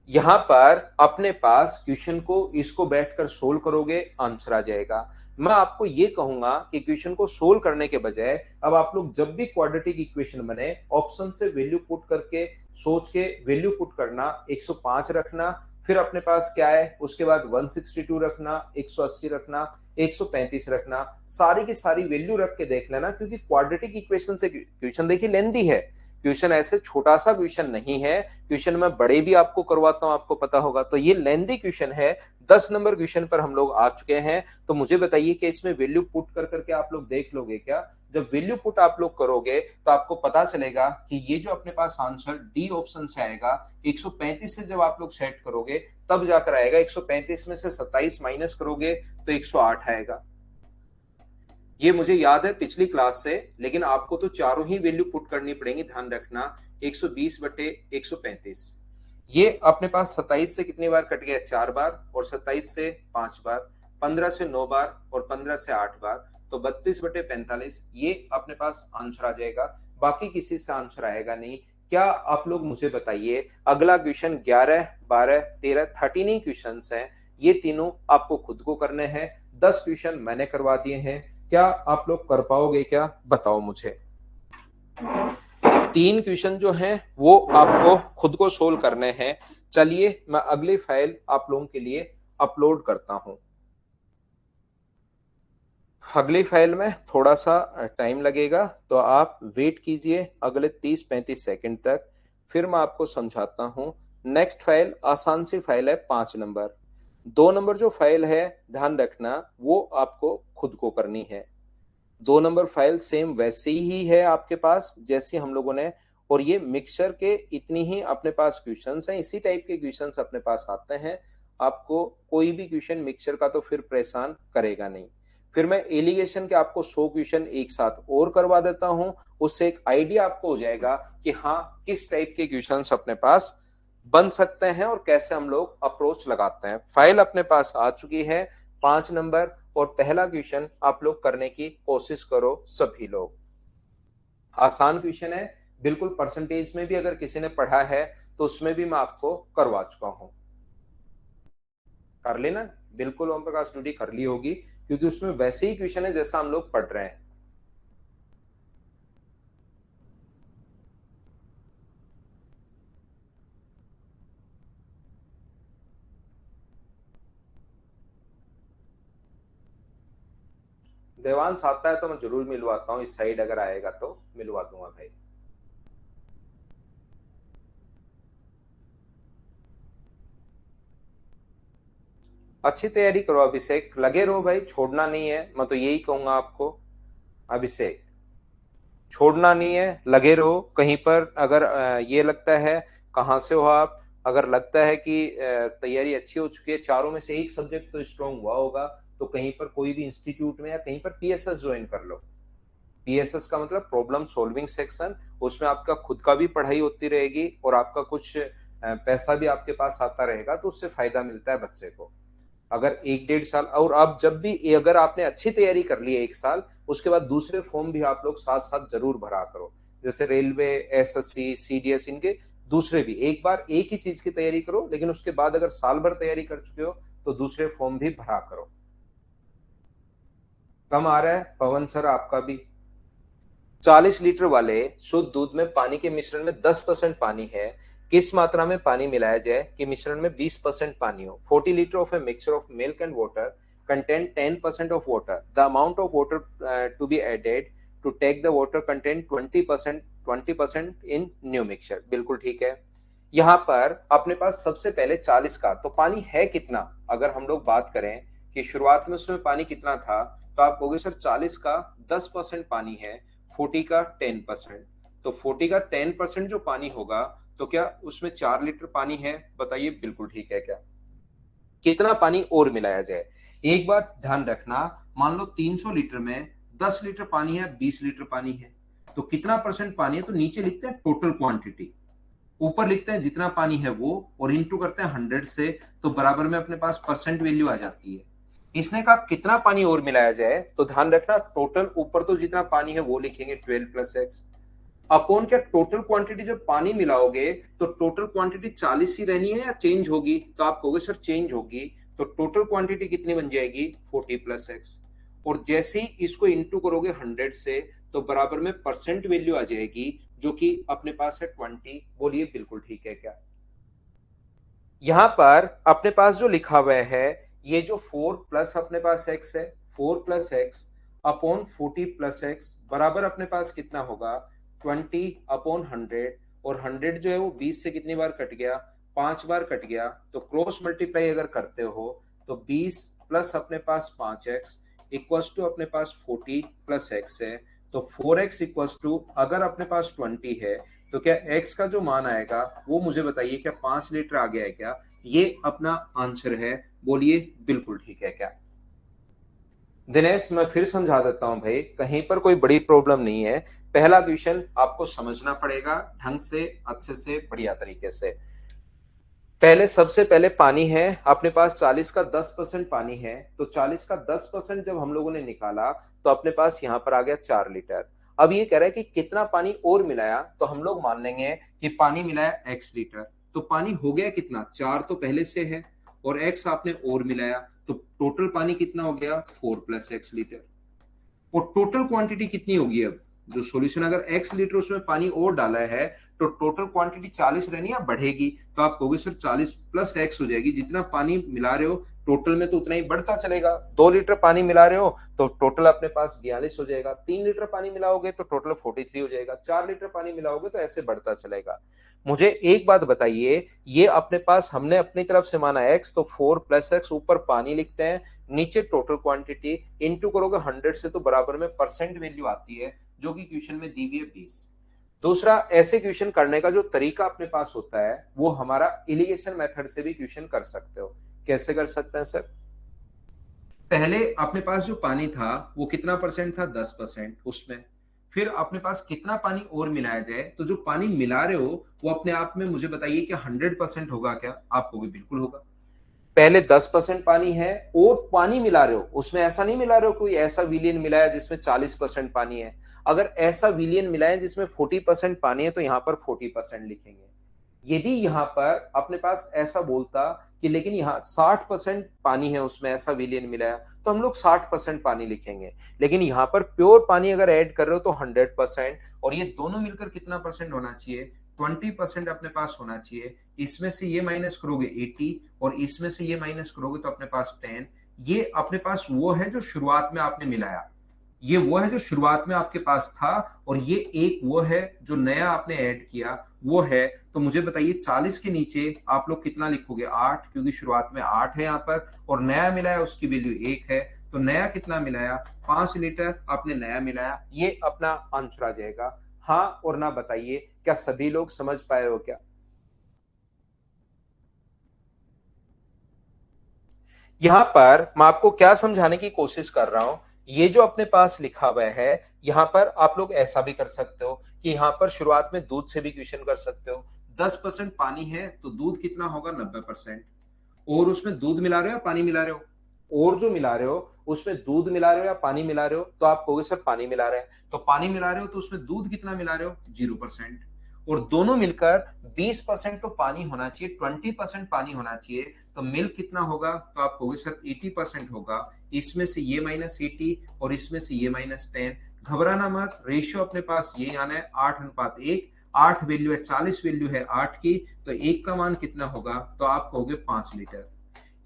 यहां पर अपने पास क्वेश्चन को इसको बैठकर सोल्व करोगे, आंसर आ जाएगा। मैं आपको ये कहूंगा कि क्वेश्चन को सोल्व करने के बजाय अब आप लोग जब भी क्वाड्रेटिक इक्वेशन बने, ऑप्शन से वैल्यू पुट करके सोच के वैल्यू पुट करना, 105 रखना, फिर अपने पास क्या है उसके बाद 162 रखना, 180 रखना, 135 रखना, सारी की सारी वैल्यू रख के देख लेना, क्योंकि क्वाड्रेटिक इक्वेशन से क्वेश्चन देखिए लेंदी है। क्वेश्चन ऐसे छोटा सा क्वेश्चन नहीं है, क्वेश्चन में बड़े भी आपको करवाता हूं, आपको पता होगा। तो ये लेंदी क्वेश्चन है, 10 नंबर क्वेश्चन पर हम लोग आ चुके हैं। तो मुझे बताइए कि इसमें वैल्यू पुट कर करके आप लोग देख लोगे क्या? जब वैल्यू पुट आप लोग करोगे तो आपको पता चलेगा कि ये जो अपने पास आंसर डी ऑप्शन से आएगा, 135 से जब आप लोग सेट करोगे तब जाकर आएगा, 135 में से 27 माइनस करोगे तो 108 आएगा। ये मुझे याद है पिछली क्लास से, लेकिन आपको तो चारों ही वैल्यू पुट करनी पड़ेगी, ध्यान रखना। 120/135, ये अपने पास 27 से कितनी बार कट गया? 4 बार, और 27 से 5 बार, 15 से 9 बार, और 15 से 8 बार, तो 32/45 ये अपने पास आंसर आ जाएगा। बाकी किसी से आंसर आएगा नहीं। क्या आप लोग मुझे बताइए, अगला क्वेश्चन 11, 12, 13, 13 क्वेश्चन है, ये तीनों आपको खुद को करने हैं। 10 क्वेश्चन मैंने करवा दिए हैं, क्या आप लोग कर पाओगे क्या? बताओ मुझे। 3 क्वेश्चन जो हैं वो आपको खुद को सोल्व करने हैं। चलिए मैं अगली फाइल आप लोगों के लिए अपलोड करता हूं। अगली फाइल में थोड़ा सा टाइम लगेगा, तो आप वेट कीजिए अगले 30-35 सेकंड तक, फिर मैं आपको समझाता हूं। नेक्स्ट फाइल आसान सी फाइल है, 5 नंबर। 2 नंबर जो फाइल है, ध्यान रखना, वो आपको खुद को करनी है। 2 नंबर फाइल सेम वैसे ही है आपके पास जैसे हम लोगों ने, और ये मिक्सचर के इतनी ही अपने पास क्वेश्चंस हैं, इसी टाइप के क्वेश्चंस अपने पास आते हैं। आपको कोई भी क्वेश्चन मिक्सचर का तो फिर परेशान करेगा नहीं। फिर मैं एलिगेशन के आपको 100 क्वेश्चन एक साथ और करवा देता हूं, उससे एक आइडिया आपको हो जाएगा कि हाँ किस टाइप के क्वेश्चंस अपने पास बन सकते हैं और कैसे हम लोग अप्रोच लगाते हैं। फाइल अपने पास आ चुकी है, 5 नंबर, और पहला क्वेश्चन आप लोग करने की कोशिश करो सभी लोग। आसान क्वेश्चन है बिल्कुल, परसेंटेज में भी अगर किसी ने पढ़ा है तो उसमें भी मैं आपको करवा चुका हूं। कर लेना, बिल्कुल ओम प्रकाश ड्यूटी कर ली होगी, क्योंकि उसमें वैसे ही क्वेश्चन है जैसा हम लोग पढ़ रहे हैं। देवांश आता है तो मैं जरूर मिलवाता हूँ, इस साइड अगर आएगा तो मिलवा दूंगा भाई। अच्छी तैयारी करो अभिषेक, लगे रहो भाई, छोड़ना नहीं है, मैं तो यही कहूंगा आपको। अभिषेक छोड़ना नहीं है, लगे रहो। कहीं पर अगर ये लगता है, कहाँ से हो आप, अगर लगता है कि तैयारी अच्छी हो चुकी है, चारों में से एक सब्जेक्ट तो स्ट्रांग हुआ होगा, तो कहीं पर कोई भी इंस्टीट्यूट में या कहीं पर पीएसएस ज्वाइन कर लो। पीएसएस का मतलब प्रॉब्लम सॉल्विंग सेक्शन, उसमें आपका खुद का भी पढ़ाई होती रहेगी और आपका कुछ पैसा भी आपके पास आता रहेगा, तो उससे फायदा मिलता है बच्चे को। अगर 1-1.5 साल, और आप जब भी अगर आपने अच्छी तैयारी कर ली है 1 साल, उसके बाद दूसरे फॉर्म भी आप लोग साथ साथ जरूर भरा करो, जैसे रेलवे, एसएससी, सीडीएस, इनके दूसरे भी। एक बार एक ही चीज की तैयारी करो, लेकिन उसके बाद अगर साल भर तैयारी कर चुके हो तो दूसरे फॉर्म भी भरा करो। कम आ रहा है पवन सर आपका भी? 40 लीटर वाले शुद्ध दूध में पानी के मिश्रण में 10% पानी है, किस मात्रा में पानी मिलाया जाए कि मिश्रण में 20% पानी हो? 40 litre of a mixture of milk and water contain 10% of water. The amount of water to be added to take the water contain 20% in new mixture. बिल्कुल ठीक है। यहाँ पर अपने पास सबसे पहले 40 का तो पानी है कितना, अगर हम लोग बात करें कि शुरुआत में उसमें पानी कितना था, तो आप कहोगे सर 40 का 10% पानी है, 40 का 10%, तो 40 का 10% जो पानी होगा तो क्या उसमें 4 लीटर पानी है? बताइए बिल्कुल ठीक है क्या? कितना पानी और मिलाया जाए? एक बात ध्यान रखना, मान लो 300 लीटर में 10 लीटर पानी है, 20 लीटर पानी है, तो कितना परसेंट पानी है? तो नीचे लिखते हैं टोटल क्वांटिटी, ऊपर लिखते हैं जितना पानी है वो, और इंटू करते हैं 100 से, तो बराबर में अपने पास परसेंट वैल्यू आ जाती है। इसने कहा कितना पानी और मिलाया जाए, तो ध्यान रखना टोटल ऊपर तो जितना पानी है वो लिखेंगे 12 प्लस एक्स, अपॉन क्या टोटल क्वांटिटी जब पानी मिलाओगे तो टोटल क्वांटिटी 40 ही रहनी है या चेंज होगी? तो आप कहोगे सर चेंज होगी, तो टोटल क्वांटिटी कितनी बन जाएगी? 40 प्लस एक्स, और जैसे ही इसको इंटू करोगे 100 से, तो बराबर में परसेंट वैल्यू आ जाएगी जो कि अपने पास है 20। बोलिए बिल्कुल ठीक है क्या? यहां पर अपने पास जो लिखा हुआ है, ये जो 4 प्लस अपने पास x है, 4 plus x upon 40 plus x बराबर अपने पास कितना होगा? 20 अपॉन 100, और 100 जो है वो 20 से कितनी बार कट गया? 5 बार कट गया, तो क्रॉस मल्टीप्लाई अगर करते हो तो 20 प्लस अपने पास 5x इक्वल्स टू अपने पास 40 प्लस एक्स है, तो 4x इक्वल्स टू, अगर अपने पास 20 है तो क्या x का जो मान आएगा वो मुझे बताइए, क्या 5 लीटर आ गया है क्या? ये अपना आंसर है। बोलिए बिल्कुल ठीक है क्या? दिनेश मैं फिर समझा देता हूं भाई, कहीं पर कोई बड़ी प्रॉब्लम नहीं है। पहला क्वेश्चन आपको समझना पड़ेगा ढंग से, अच्छे से, बढ़िया तरीके से। पहले सबसे पहले पानी है अपने पास 40 का 10% पानी है, तो 40 का 10% जब हम लोगों ने निकाला तो अपने पास यहां पर आ गया 4 लीटर। अब ये कह रहा है कि कितना पानी और मिलाया, तो हम लोग मान लेंगे कि पानी मिलाया x लीटर, तो पानी हो गया कितना? 4 तो पहले से है और x आपने और मिलाया, तो टोटल पानी कितना हो गया? 4 प्लस एक्स लीटर। और टोटल क्वांटिटी कितनी होगी? अब जो सॉल्यूशन, अगर x लीटर उसमें पानी और डाला है तो टोटल क्वांटिटी 40 रहनी है, बढ़ेगी, तो आप कहोगे सर 40 प्लस x हो जाएगी, जितना पानी मिला रहे हो टोटल में तो उतना ही बढ़ता चलेगा। 2 लीटर पानी मिला रहे हो तो टोटल अपने पास 42 हो जाएगा, 3 लीटर पानी मिलाओगे तो टोटल 43 हो जाएगा, 4 लीटर पानी मिलाओगे तो ऐसे बढ़ता चलेगा। मुझे एक बात बताइए, ये अपने पास हमने अपनी तरफ से माना x, तो 4 प्लस एक्स, ऊपर पानी लिखते हैं, नीचे टोटल क्वांटिटी, इंटू करोगे 100 से तो बराबर में परसेंट वैल्यू आती है जो कि क्वेश्चन में दी हुई है 20। दूसरा, ऐसे क्वेश्चन करने का जो तरीका अपने पास होता है वो हमारा एलिगेशन मेथड से भी क्वेश्चन कर सकते हो। कैसे कर सकते हैं सर? पहले अपने पास जो पानी था वो कितना परसेंट था? 10%। उसमें फिर अपने पास कितना पानी और मिलाया जाए, तो जो पानी मिला रहे हो वो अपने आप में मुझे बताइए कि 100% होगा क्या? आपको भी बिल्कुल होगा। पहले 10% पानी है और पानी मिला रहे हो, उसमें ऐसा नहीं मिला रहे हो कोई ऐसा विलियन मिलाया जिसमें 40% पानी है। अगर ऐसा विलियन मिलाया जिसमें 40% पानी है तो यहां पर 40% लिखेंगे। यदि यहां पर अपने पास ऐसा बोलता कि लेकिन यहाँ 60% पानी है उसमें, ऐसा विलियन मिलाया, तो हम लोग 60% पानी लिखेंगे। लेकिन यहाँ पर प्योर पानी अगर ऐड कर रहे हो तो 100%, और ये दोनों मिलकर कितना परसेंट होना चाहिए? 20% अपने पास होना चाहिए। इसमें से ये माइनस करोगे 80 और इसमें से ये माइनस करोगे तो अपने पास 10। ये अपने पास वो है जो शुरुआत में आपने मिलाया, ये वो है जो शुरुआत में आपके पास था, और ये एक वो है जो नया आपने ऐड किया वो है। तो मुझे बताइए 40 के नीचे आप लोग कितना लिखोगे? 8, क्योंकि शुरुआत में 8 है यहाँ पर, और नया मिलाया उसकी वैल्यू 1 है, तो नया कितना मिलाया? 5 लीटर आपने नया मिलाया। ये अपना आंसर आ जाएगा। हाँ और ना बताइए, क्या सभी लोग समझ पाए हो क्या? यहां पर मैं आपको क्या समझाने की कोशिश कर रहा हूं, ये जो अपने पास लिखा हुआ है, यहां पर आप लोग ऐसा भी कर सकते हो कि यहां पर शुरुआत में दूध से भी क्वेश्चन कर सकते हो। 10% पानी है तो दूध कितना होगा? 90%। और उसमें दूध मिला रहे हो या पानी मिला रहे हो? और जो मिला रहे हो उसमें दूध मिला रहे हो या पानी मिला रहे हो? तो आप कहोगे सर पानी मिला रहे हैं, तो पानी मिला रहे हो तो उसमें दूध कितना मिला रहे हो? 0%। और दोनों मिलकर 20% तो पानी होना चाहिए, 20% पानी होना चाहिए, तो मिल्क कितना होगा? तो आप कहोगे सर 80% होगा। इसमें से ये -80 और इसमें से ये -10। घबराना मत, रेशियो अपने पास ये आना है 8:1। 8 वैल्यू है, 40 वैल्यू है 8 की, तो 1 का मान कितना होगा? तो आप कहोगे 5 लीटर।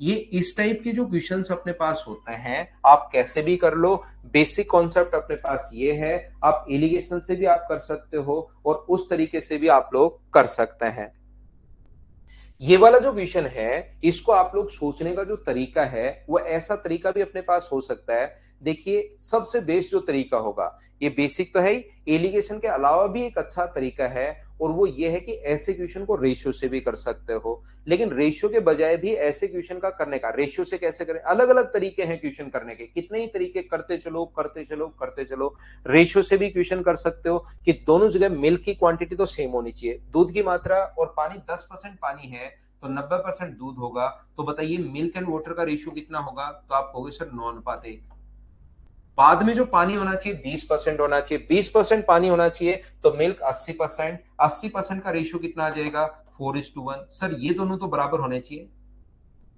ये इस टाइप के जो क्वेश्चंस अपने पास होते हैं, आप कैसे भी कर लो, बेसिक कॉन्सेप्ट अपने पास ये है। आप एलिगेशन से भी आप कर सकते हो और उस तरीके से भी आप लोग कर सकते हैं। ये वाला जो क्वेश्चन है, इसको आप लोग सोचने का जो तरीका है वो ऐसा तरीका भी अपने पास हो सकता है। देखिए सबसे बेस्ट जो तरीका होगा, ये बेसिक तो है ही, एलिगेशन के अलावा भी एक अच्छा तरीका है, और वो ये है कि ऐसे क्वेश्चन को रेशियो से भी कर सकते हो। लेकिन रेशियो के बजाय भी ऐसे क्वेश्चन का करने का, रेशियो से कैसे करें, अलग अलग तरीके हैं क्वेश्चन करने के, कितने ही तरीके, करते चलो करते चलो करते चलो। रेशियो से भी क्वेश्चन कर सकते हो कि दोनों जगह मिल्क की क्वांटिटी तो सेम होनी चाहिए, दूध की मात्रा और पानी 10% पानी है तो 90% दूध होगा, तो बताइए मिल्क एंड वाटर का रेशियो कितना होगा, तो आप कहोगे सर 9:1। बाद में जो पानी होना चाहिए 20% होना चाहिए, 20% पानी होना चाहिए, तो मिल्क 80%, 80% का रेशियो कितना आ जाएगा, 4:1। सर ये दोनों तो बराबर होने चाहिए,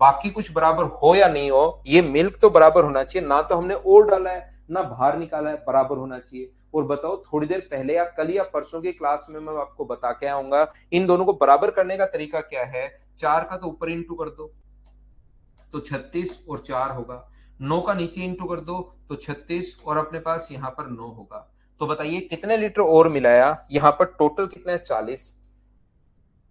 बाकी कुछ बराबर हो या नहीं हो, ये मिल्क तो बराबर होना चाहिए, ना तो हमने और डाला है ना बाहर निकाला है, बराबर होना चाहिए। और बताओ, थोड़ी देर पहले या कल या परसों की क्लास में मैं आपको बता के आऊंगा इन दोनों को बराबर करने का तरीका क्या है। 4 का तो ऊपर इंटू कर दो तो 36 और 4 होगा, 9 का नीचे इंटू कर दो तो 36 और अपने पास यहाँ पर 9 होगा। तो बताइए कितने लीटर और मिलाया, यहाँ पर टोटल कितना है 40,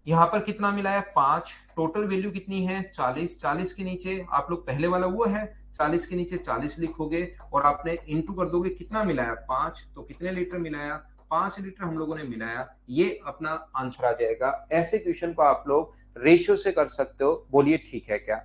यहां पर कितना मिला है 5, टोटल वैल्यू कितनी है 40, 40 के नीचे आप लोग पहले वाला वो है, 40 के नीचे 40 लिखोगे और आपने इंटू कर दोगे, कितना मिलाया 5, तो कितने लीटर मिलाया, 5 लीटर हम लोगों ने मिलाया, ये अपना आंसर आ जाएगा। ऐसे क्वेश्चन को आप लोग रेशियो से कर सकते हो, बोलिए ठीक है क्या।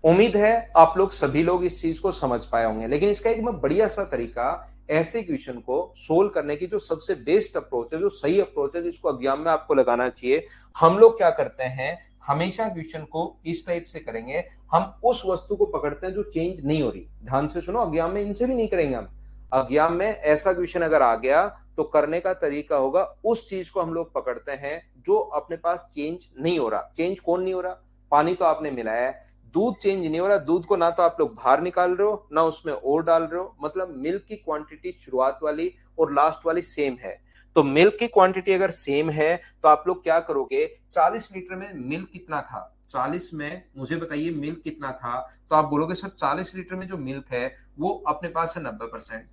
उम्मीद है आप लोग सभी लोग इस चीज को समझ पाए होंगे, लेकिन इसका एक मैं बढ़िया सा तरीका, ऐसे क्वेश्चन को सोल्व करने की जो सबसे बेस्ट अप्रोच है, जो सही अप्रोच है, जिसको एग्जाम में आपको लगाना चाहिए, हम लोग क्या करते हैं, हमेशा क्वेश्चन को इस टाइप से करेंगे। हम उस वस्तु को पकड़ते हैं जो चेंज नहीं हो रही, ध्यान से सुनो, एग्जाम में इनसे भी नहीं करेंगे हम। एग्जाम में ऐसा क्वेश्चन अगर आ गया तो करने का तरीका होगा, उस चीज को हम लोग पकड़ते हैं जो अपने पास चेंज नहीं हो रहा। चेंज कौन नहीं हो रहा, पानी तो आपने मिलाया है, दूध चेंज नहीं हो रहा, दूध को ना तो आप लोग बाहर निकाल रहे हो ना उसमें और डाल रहे हो, मतलब मिल्क की क्वांटिटी शुरुआत वाली और लास्ट वाली सेम है। तो मिल्क की क्वांटिटी अगर सेम है तो आप लोग क्या करोगे, 40 लीटर में मिल्क कितना था, 40 में मुझे बताइए मिल्क कितना था, तो आप बोलोगे सर 40 लीटर में जो मिल्क है वो अपने पास है 90%।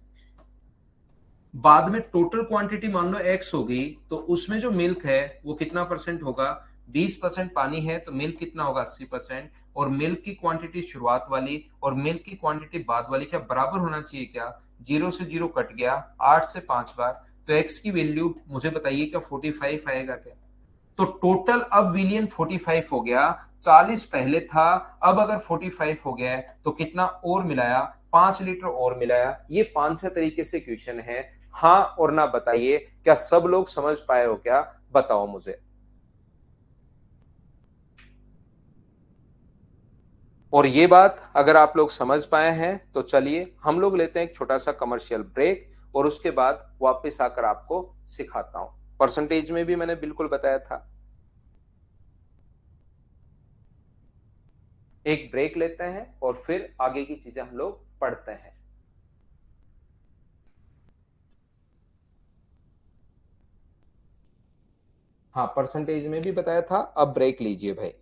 बाद में टोटल क्वांटिटी मान लो एक्स होगी, तो उसमें जो मिल्क है वो कितना परसेंट होगा, 20% पानी है तो मिल्क कितना होगा 80%। और मिल्क की क्वांटिटी शुरुआत वाली और मिल्क की क्वांटिटी बाद वाली क्या बराबर होना चाहिए क्या, 0 से 0 कट गया, 8 से 5 बार, तो एक्स की वैल्यू मुझे बताइए क्या 45 आएगा क्या। तो टोटल अब विलियन 45 हो गया, 40 पहले था, अब अगर 45 हो गया है तो कितना और मिलाया, 5 लीटर और मिलाया। ये 5 से तरीके से क्वेश्चन है, हाँ और ना बताइए, क्या सब लोग समझ पाए हो क्या, बताओ मुझे। और ये बात अगर आप लोग समझ पाए हैं तो चलिए हम लोग लेते हैं एक छोटा सा कमर्शियल ब्रेक, और उसके बाद वापस आकर आपको सिखाता हूं। परसेंटेज में भी मैंने बिल्कुल बताया था। एक ब्रेक लेते हैं और फिर आगे की चीजें हम लोग पढ़ते हैं। हाँ, परसेंटेज में भी बताया था, अब ब्रेक लीजिए भाई।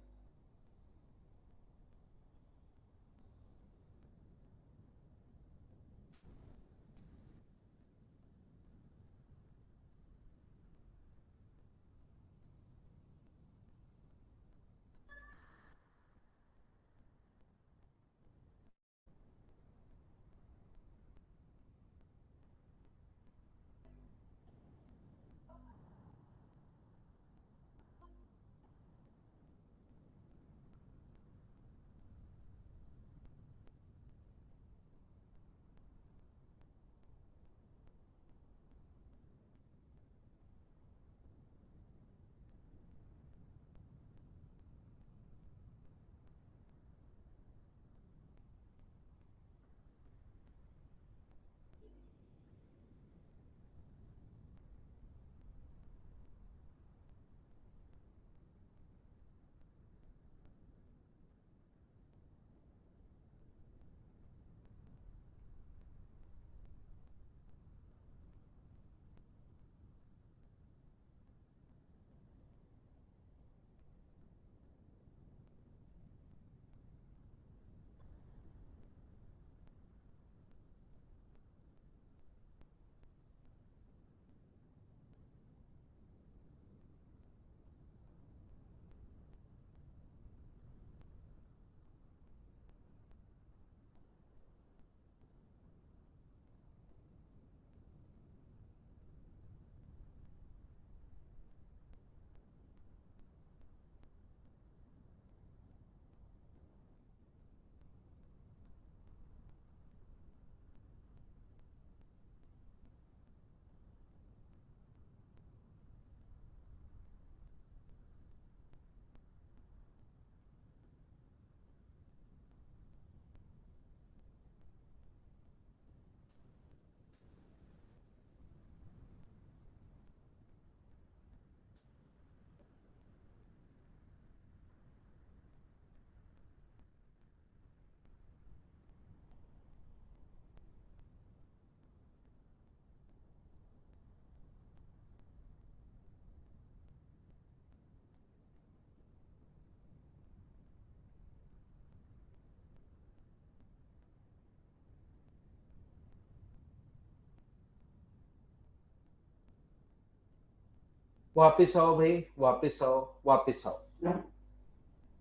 वापिस आओ भाई, वापिस आओ, वापिस आओ।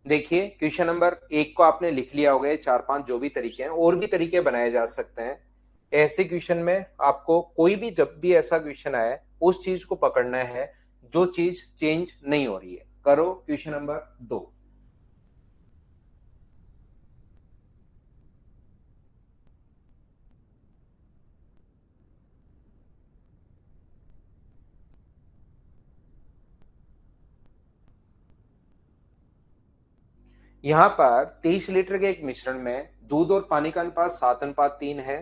देखिए क्वेश्चन नंबर 1 को आपने लिख लिया होगा, 4-5 जो भी तरीके हैं, और भी तरीके बनाए जा सकते हैं। ऐसे क्वेश्चन में आपको कोई भी जब भी ऐसा क्वेश्चन आए उस चीज को पकड़ना है जो चीज चेंज नहीं हो रही है। करो क्वेश्चन नंबर 2। यहाँ पर 23 लीटर के एक मिश्रण में दूध और पानी का अनुपात 7:3 है।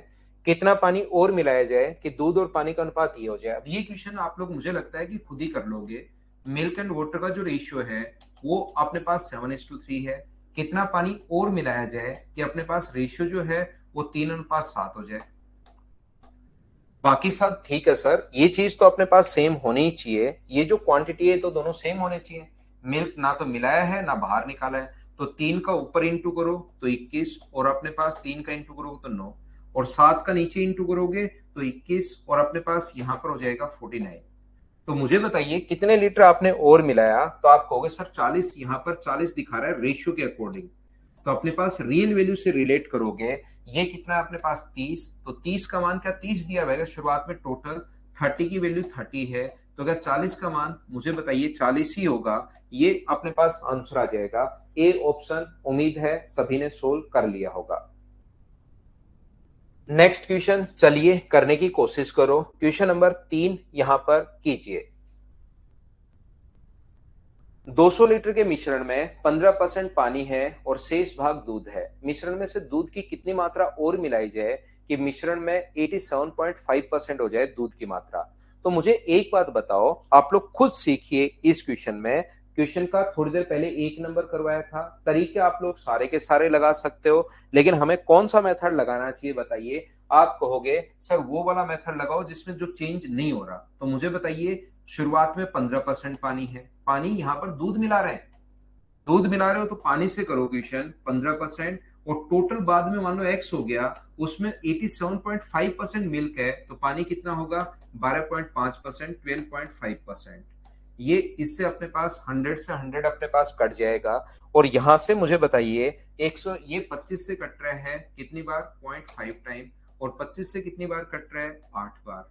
कितना पानी और मिलाया जाए कि दूध और पानी का अनुपात ये हो जाए। अब ये क्वेश्चन आप लोग मुझे लगता है कि खुद ही कर लोगे। मिल्क एंड वाटर का जो रेशियो है वो अपने पास 7:3 है। कितना पानी और मिलाया जाए कि अपने पास रेशियो जो है वो 3:7 हो जाए। बाकी सब ठीक है सर, ये चीज तो अपने पास सेम होनी ही चाहिए। ये जो क्वांटिटी है तो दोनों सेम होने चाहिए। मिल्क ना तो मिलाया है ना बाहर निकाला है, तो 3 का ऊपर इंटू करो तो 21, और अपने पास 3 का इंटू करोगे तो 9, और 7 का नीचे इंटू करोगे तो 21, और अपने पास यहाँ पर हो जाएगा 49। तो मुझे बताइए कितने लीटर आपने और मिलाया। तो आप कहोगे सर 40, यहाँ पर 40 दिखा रहा है रेशियो के अकॉर्डिंग। तो अपने पास रियल वैल्यू से रिलेट करोगे। ये कितना है अपने पास 30, तो 30 का मान क्या 30 दिया रहेगा शुरुआत में। टोटल 30 की वैल्यू 30 है, तो क्या 40 का मान मुझे बताइए 40 ही होगा। ये अपने पास आंसर आ जाएगा ए ऑप्शन। उम्मीद है सभी ने सोल्व कर लिया होगा। नेक्स्ट क्वेश्चन चलिए करने की कोशिश करो। क्वेश्चन नंबर 3 यहां पर कीजिए। 200 लीटर के मिश्रण में 15% पानी है और शेष भाग दूध है। मिश्रण में से दूध की कितनी मात्रा और मिलाई जाए कि मिश्रण में 87.5% हो जाए दूध की मात्रा। तो मुझे एक बात बताओ, आप लोग खुद सीखिए इस क्वेश्चन में। क्वेश्चन का थोड़ी देर पहले 1 नंबर करवाया था। तरीके आप लोग सारे के सारे लगा सकते हो, लेकिन हमें कौन सा मेथड लगाना चाहिए बताइए। आप कहोगे सर वो वाला मेथड लगाओ जिसमें जो चेंज नहीं हो रहा। तो मुझे बताइए, शुरुआत में 15% पानी है, पानी यहाँ पर दूध मिला रहे हैं। दूध मिला रहे हो तो पानी से करो क्वेश्चन 15%, और टोटल बाद में मान लो एक्स हो गया, उसमें 87.5% मिल्क है, तो पानी कितना होगा 12.5%, 12.5%। ये इससे अपने पास 100 से 100 अपने पास कट जाएगा। और यहां से मुझे बताइए 100, ये 25 से कट रहा है कितनी बार 0.5 टाइम, और 25 से कितनी बार कट रहा है 8 बार।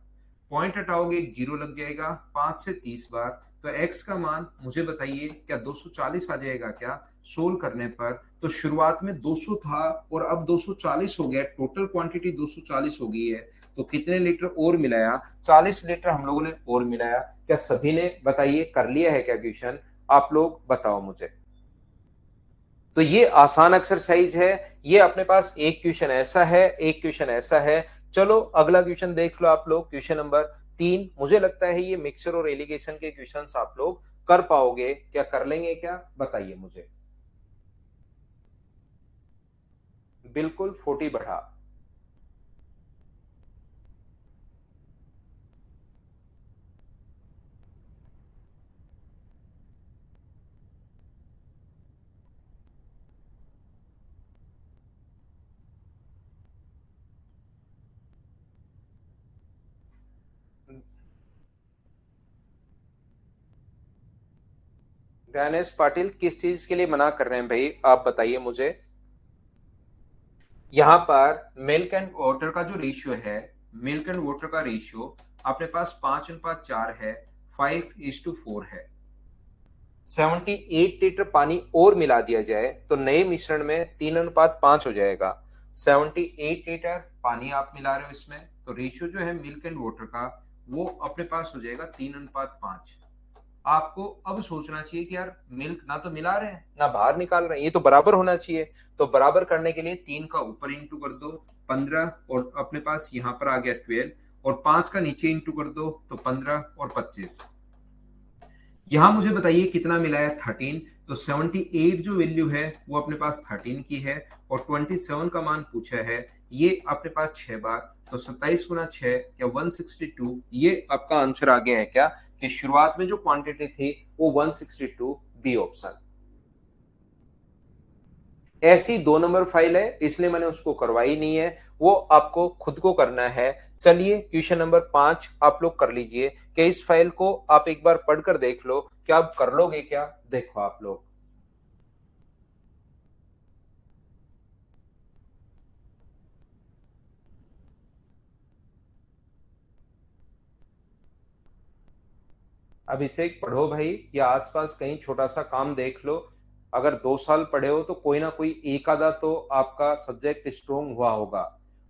पॉइंट हटाओगे एक जीरो लग जाएगा 5 से 30 बार। तो x का मान मुझे बताइए क्या 240 आ जाएगा क्या सोल्व करने पर। तो शुरुआत में 200 था और अब 240 हो गया, टोटल क्वांटिटी 240 हो गई है। तो कितने लीटर और मिलाया, 40 लीटर हम लोगों ने और मिलाया। क्या सभी ने बताइए कर लिया है क्या क्वेश्चन, आप लोग बताओ मुझे। तो ये आसान एक्सरसाइज है। ये अपने पास एक क्वेश्चन ऐसा है, एक क्वेश्चन ऐसा है। चलो अगला क्वेश्चन देख लो आप लोग। क्वेश्चन नंबर 3, मुझे लगता है ये मिक्सचर और एलिगेशन के क्वेश्चंस आप लोग कर पाओगे। क्या कर लेंगे क्या बताइए मुझे। बिल्कुल 40 बढ़ा। गणेश पाटिल किस चीज के लिए मना कर रहे हैं भाई, आप बताइए मुझे। यहाँ पर मिल्क एंड वाटर का जो रेशियो है, मिल्क एंड वाटर का रेशियो अपने पास 5:4 है, 5:4 है। 78 लीटर पानी और मिला दिया जाए तो नए मिश्रण में 3:5 हो जाएगा। 78 लीटर पानी आप मिला रहे हो इसमें, तो रेशियो जो है मिल्क एंड वाटर का वो अपने पास हो जाएगा 3:5। आपको अब सोचना चाहिए कि यार मिल्क ना तो मिला रहे हैं ना बाहर निकाल रहे हैं, ये तो बराबर होना चाहिए। तो बराबर करने के लिए 3 का ऊपर इंटू कर दो 15, और अपने पास यहाँ पर आ गया 12, और 5 का नीचे इंटू कर दो तो 15 और 25। यहां मुझे बताइए कितना मिला है 13। तो 78 जो वैल्यू है वो अपने पास 13 की है, और 27 का मान पूछा है, ये अपने पास 6 बार। तो 27 गुना 6 या 162, ये आपका आंसर आ गया है क्या कि शुरुआत में जो क्वांटिटी थी वो 162, बी ऑप्शन। ऐसी 2 नंबर फाइल है, इसलिए मैंने उसको करवाई नहीं है, वो आपको खुद को करना है। चलिए क्वेश्चन नंबर 5 आप लोग कर लीजिए कि इस फाइल को आप एक बार पढ़कर देख लो, क्या आप कर लोगे क्या? देखो आप लोग, अभिषेक पढ़ो भाई, या आसपास कहीं छोटा सा काम देख लो। अगर 2 साल पढ़े हो तो कोई ना कोई एक आधा तो आपका सब्जेक्ट स्ट्रोंग हुआ होगा,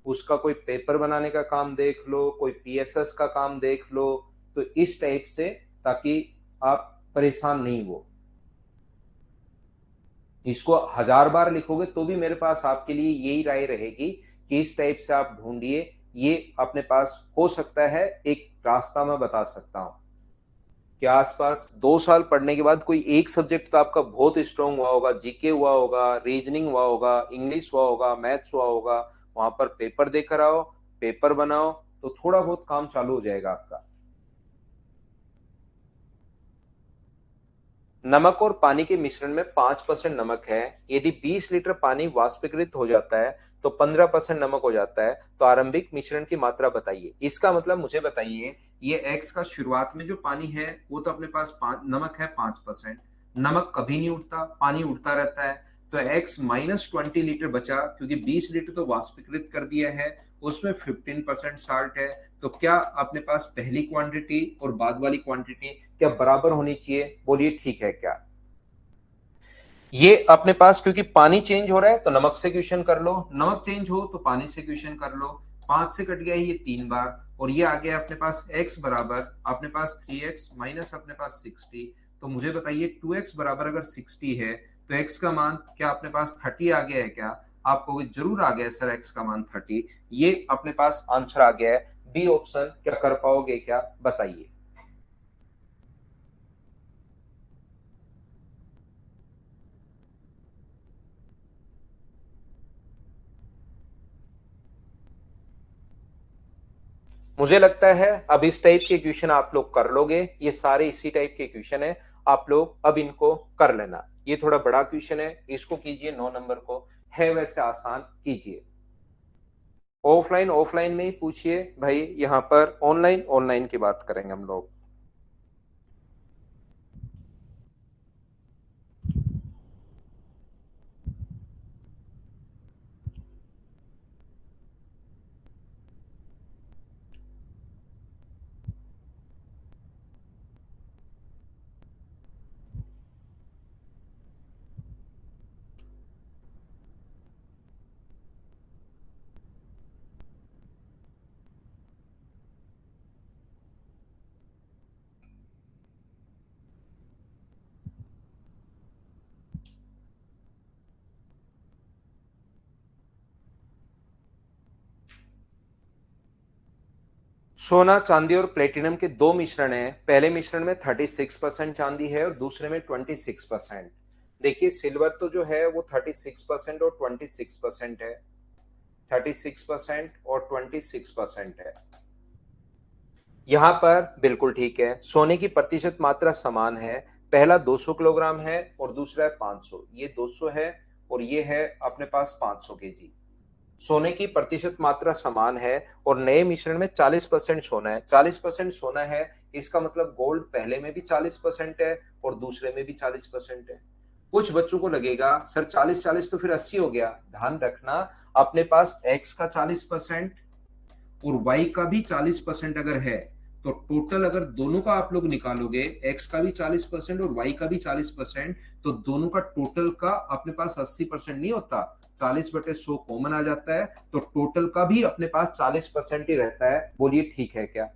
उसका कोई पेपर बनाने का काम देख लो, कोई पीएसएस का काम देख लो, तो इस टाइप से, ताकि आप परेशान नहीं हो। इसको 1000 बार लिखोगे तो भी मेरे पास आपके लिए यही राय रहेगी कि इस टाइप से आप ढूंढिए, ये अपने पास हो सकता है एक रास्ता मैं बता सकता हूं कि आसपास 2 साल पढ़ने के बाद कोई एक सब्जेक्ट तो आपका बहुत स्ट्रांग हुआ होगा, जीके हुआ होगा, रीजनिंग हुआ होगा, इंग्लिश हुआ होगा, मैथ्स हुआ होगा, वहां पर पेपर देकर आओ, पेपर बनाओ, तो थोड़ा बहुत काम चालू हो जाएगा आपका। नमक और पानी के मिश्रण में 5% नमक है। यदि 20 लीटर पानी वाष्पीकृत हो जाता है तो 15% नमक हो जाता है, तो आरंभिक मिश्रण की मात्रा बताइए। इसका मतलब मुझे बताइए, ये एक्स का शुरुआत में जो पानी है वो तो अपने पास नमक है 5%। नमक कभी नहीं उठता, पानी उठता रहता है, तो एक्स -20 लीटर बचा, क्योंकि 20 लीटर तो वाष्पीकृत कर दिया है, उसमें 15% साल्ट है। तो क्या अपने पास पहली क्वांटिटी और बाद वाली क्वांटिटी क्या बराबर होनी चाहिए? बोलिए ठीक है क्या? ये अपने पास, क्योंकि पानी चेंज हो रहा है तो नमक से क्वेश्चन कर लो, नमक चेंज हो तो पानी से क्वेश्चन कर लो। 5 से कट गया ये 3 बार, और ये आ गया अपने पास x बराबर अपने पास 3x माइनस अपने पास 60। तो मुझे बताइए 2x बराबर अगर 60 है तो x का मान क्या अपने पास 30 आ गया है क्या? आप कहोगे जरूर आ गया है सर, x का मान 30। ये अपने पास आंसर आ गया है, बी ऑप्शन। क्या कर पाओगे क्या? बताइए। मुझे लगता है अब इस टाइप के क्वेश्चन आप लोग कर लोगे, ये सारे इसी टाइप के क्वेश्चन है, आप लोग अब इनको कर लेना। ये थोड़ा बड़ा क्वेश्चन है, इसको कीजिए 9 नंबर को, है वैसे आसान कीजिए। ऑफलाइन ऑफलाइन में ही पूछिए भाई, यहाँ पर ऑनलाइन ऑनलाइन की बात करेंगे हम लोग। सोना, चांदी और प्लेटिनम के दो मिश्रण हैं। पहले मिश्रण में 36% चांदी है और दूसरे में 26%। देखिए सिल्वर तो जो है वो 36% और 26% है, 36% और 26% है। यहाँ पर बिल्कुल ठीक है, सोने की प्रतिशत मात्रा समान है। पहला 200 किलोग्राम है और दूसरा है 500। ये 200 है और ये है अपने पास 500 केजी। सोने की प्रतिशत मात्रा समान है और नए मिश्रण में 40% सोना है। 40% सोना है, इसका मतलब गोल्ड पहले में भी 40% है और दूसरे में भी 40% है। कुछ बच्चों को लगेगा सर 40-40 तो फिर 80 हो गया। ध्यान रखना, अपने पास एक्स का 40% और वाई का भी 40% अगर है, तो टोटल अगर दोनों का आप लोग निकालोगे, एक्स का भी 40% और वाई का भी 40%, तो दोनों का टोटल का अपने पास 80% नहीं होता, 40/100 कॉमन आ जाता है, तो टोटल का भी अपने पास 40% ही रहता है। बोलिए ठीक है क्या?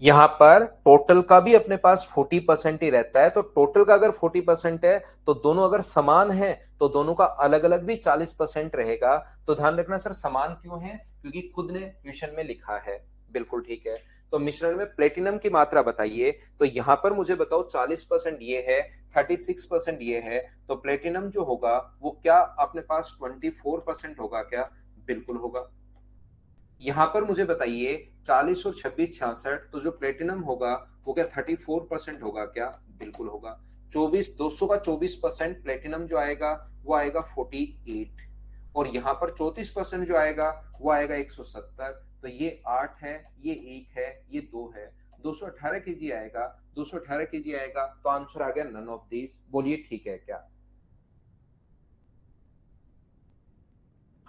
यहाँ पर टोटल का भी अपने पास 40% ही रहता है, तो टोटल का अगर 40% है तो दोनों अगर समान है तो दोनों का अलग अलग भी 40% रहेगा। तो ध्यान रखना सर समान क्यों है, क्योंकि खुद ने क्वेश्चन में लिखा है। बिल्कुल ठीक है। तो मिश्रण में प्लेटिनम की मात्रा बताइए, तो यहां पर मुझे बताओ 40% ये है, 36% ये है, तो प्लेटिनम जो होगा वो क्या अपने पास 24% होगा क्या? बिल्कुल होगा। यहाँ पर मुझे बताइए 40 और 26 66, तो जो प्लेटिनम होगा वो क्या 34% होगा क्या? बिल्कुल होगा। 24 200 का 24% प्लेटिनम जो आएगा वो आएगा 48, और यहाँ पर 34% जो आएगा वो आएगा 170। तो ये 8 है, ये 1 है, ये 2 है, 218 केजी आएगा, 218 केजी आएगा। तो आंसर आ गया नन ऑफ दीज। बोलिए ठीक है क्या?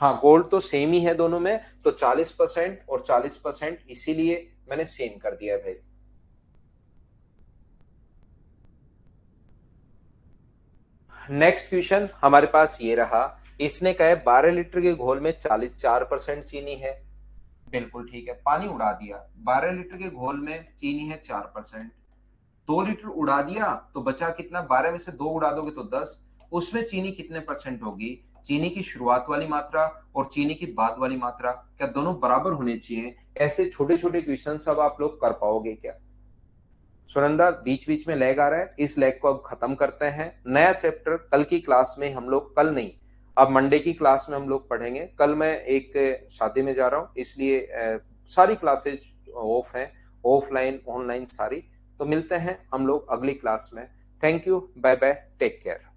हाँ, गोल्ड तो सेम ही है दोनों में, तो 40% और 40%, इसीलिए मैंने सेम कर दिया है भाई। नेक्स्ट क्वेश्चन हमारे पास ये रहा। इसने कहा 12 लीटर के घोल में 44% चीनी है। बिल्कुल ठीक है, पानी उड़ा दिया। 12 लीटर के घोल में चीनी है 4%। 2 लीटर उड़ा दिया तो बचा कितना? 12 में से 2 उड़ा दोगे तो 10। उसमें चीनी कितने परसेंट होगी? चीनी की शुरुआत वाली मात्रा और चीनी की बाद वाली मात्रा क्या दोनों बराबर होने चाहिए? ऐसे छोटे छोटे क्वेश्चन सब आप लोग कर पाओगे क्या? सुनंदा, बीच बीच में लैग आ रहा है, इस लैग को अब खत्म करते हैं। नया चैप्टर कल की क्लास में हम लोग, कल नहीं, अब मंडे की क्लास में हम लोग पढ़ेंगे। कल मैं एक शादी में जा रहा हूँ, इसलिए सारी क्लासेज ऑफ हैं, ऑफलाइन ऑनलाइन सारी। तो मिलते हैं हम लोग अगली क्लास में। Thank you, bye bye, take care.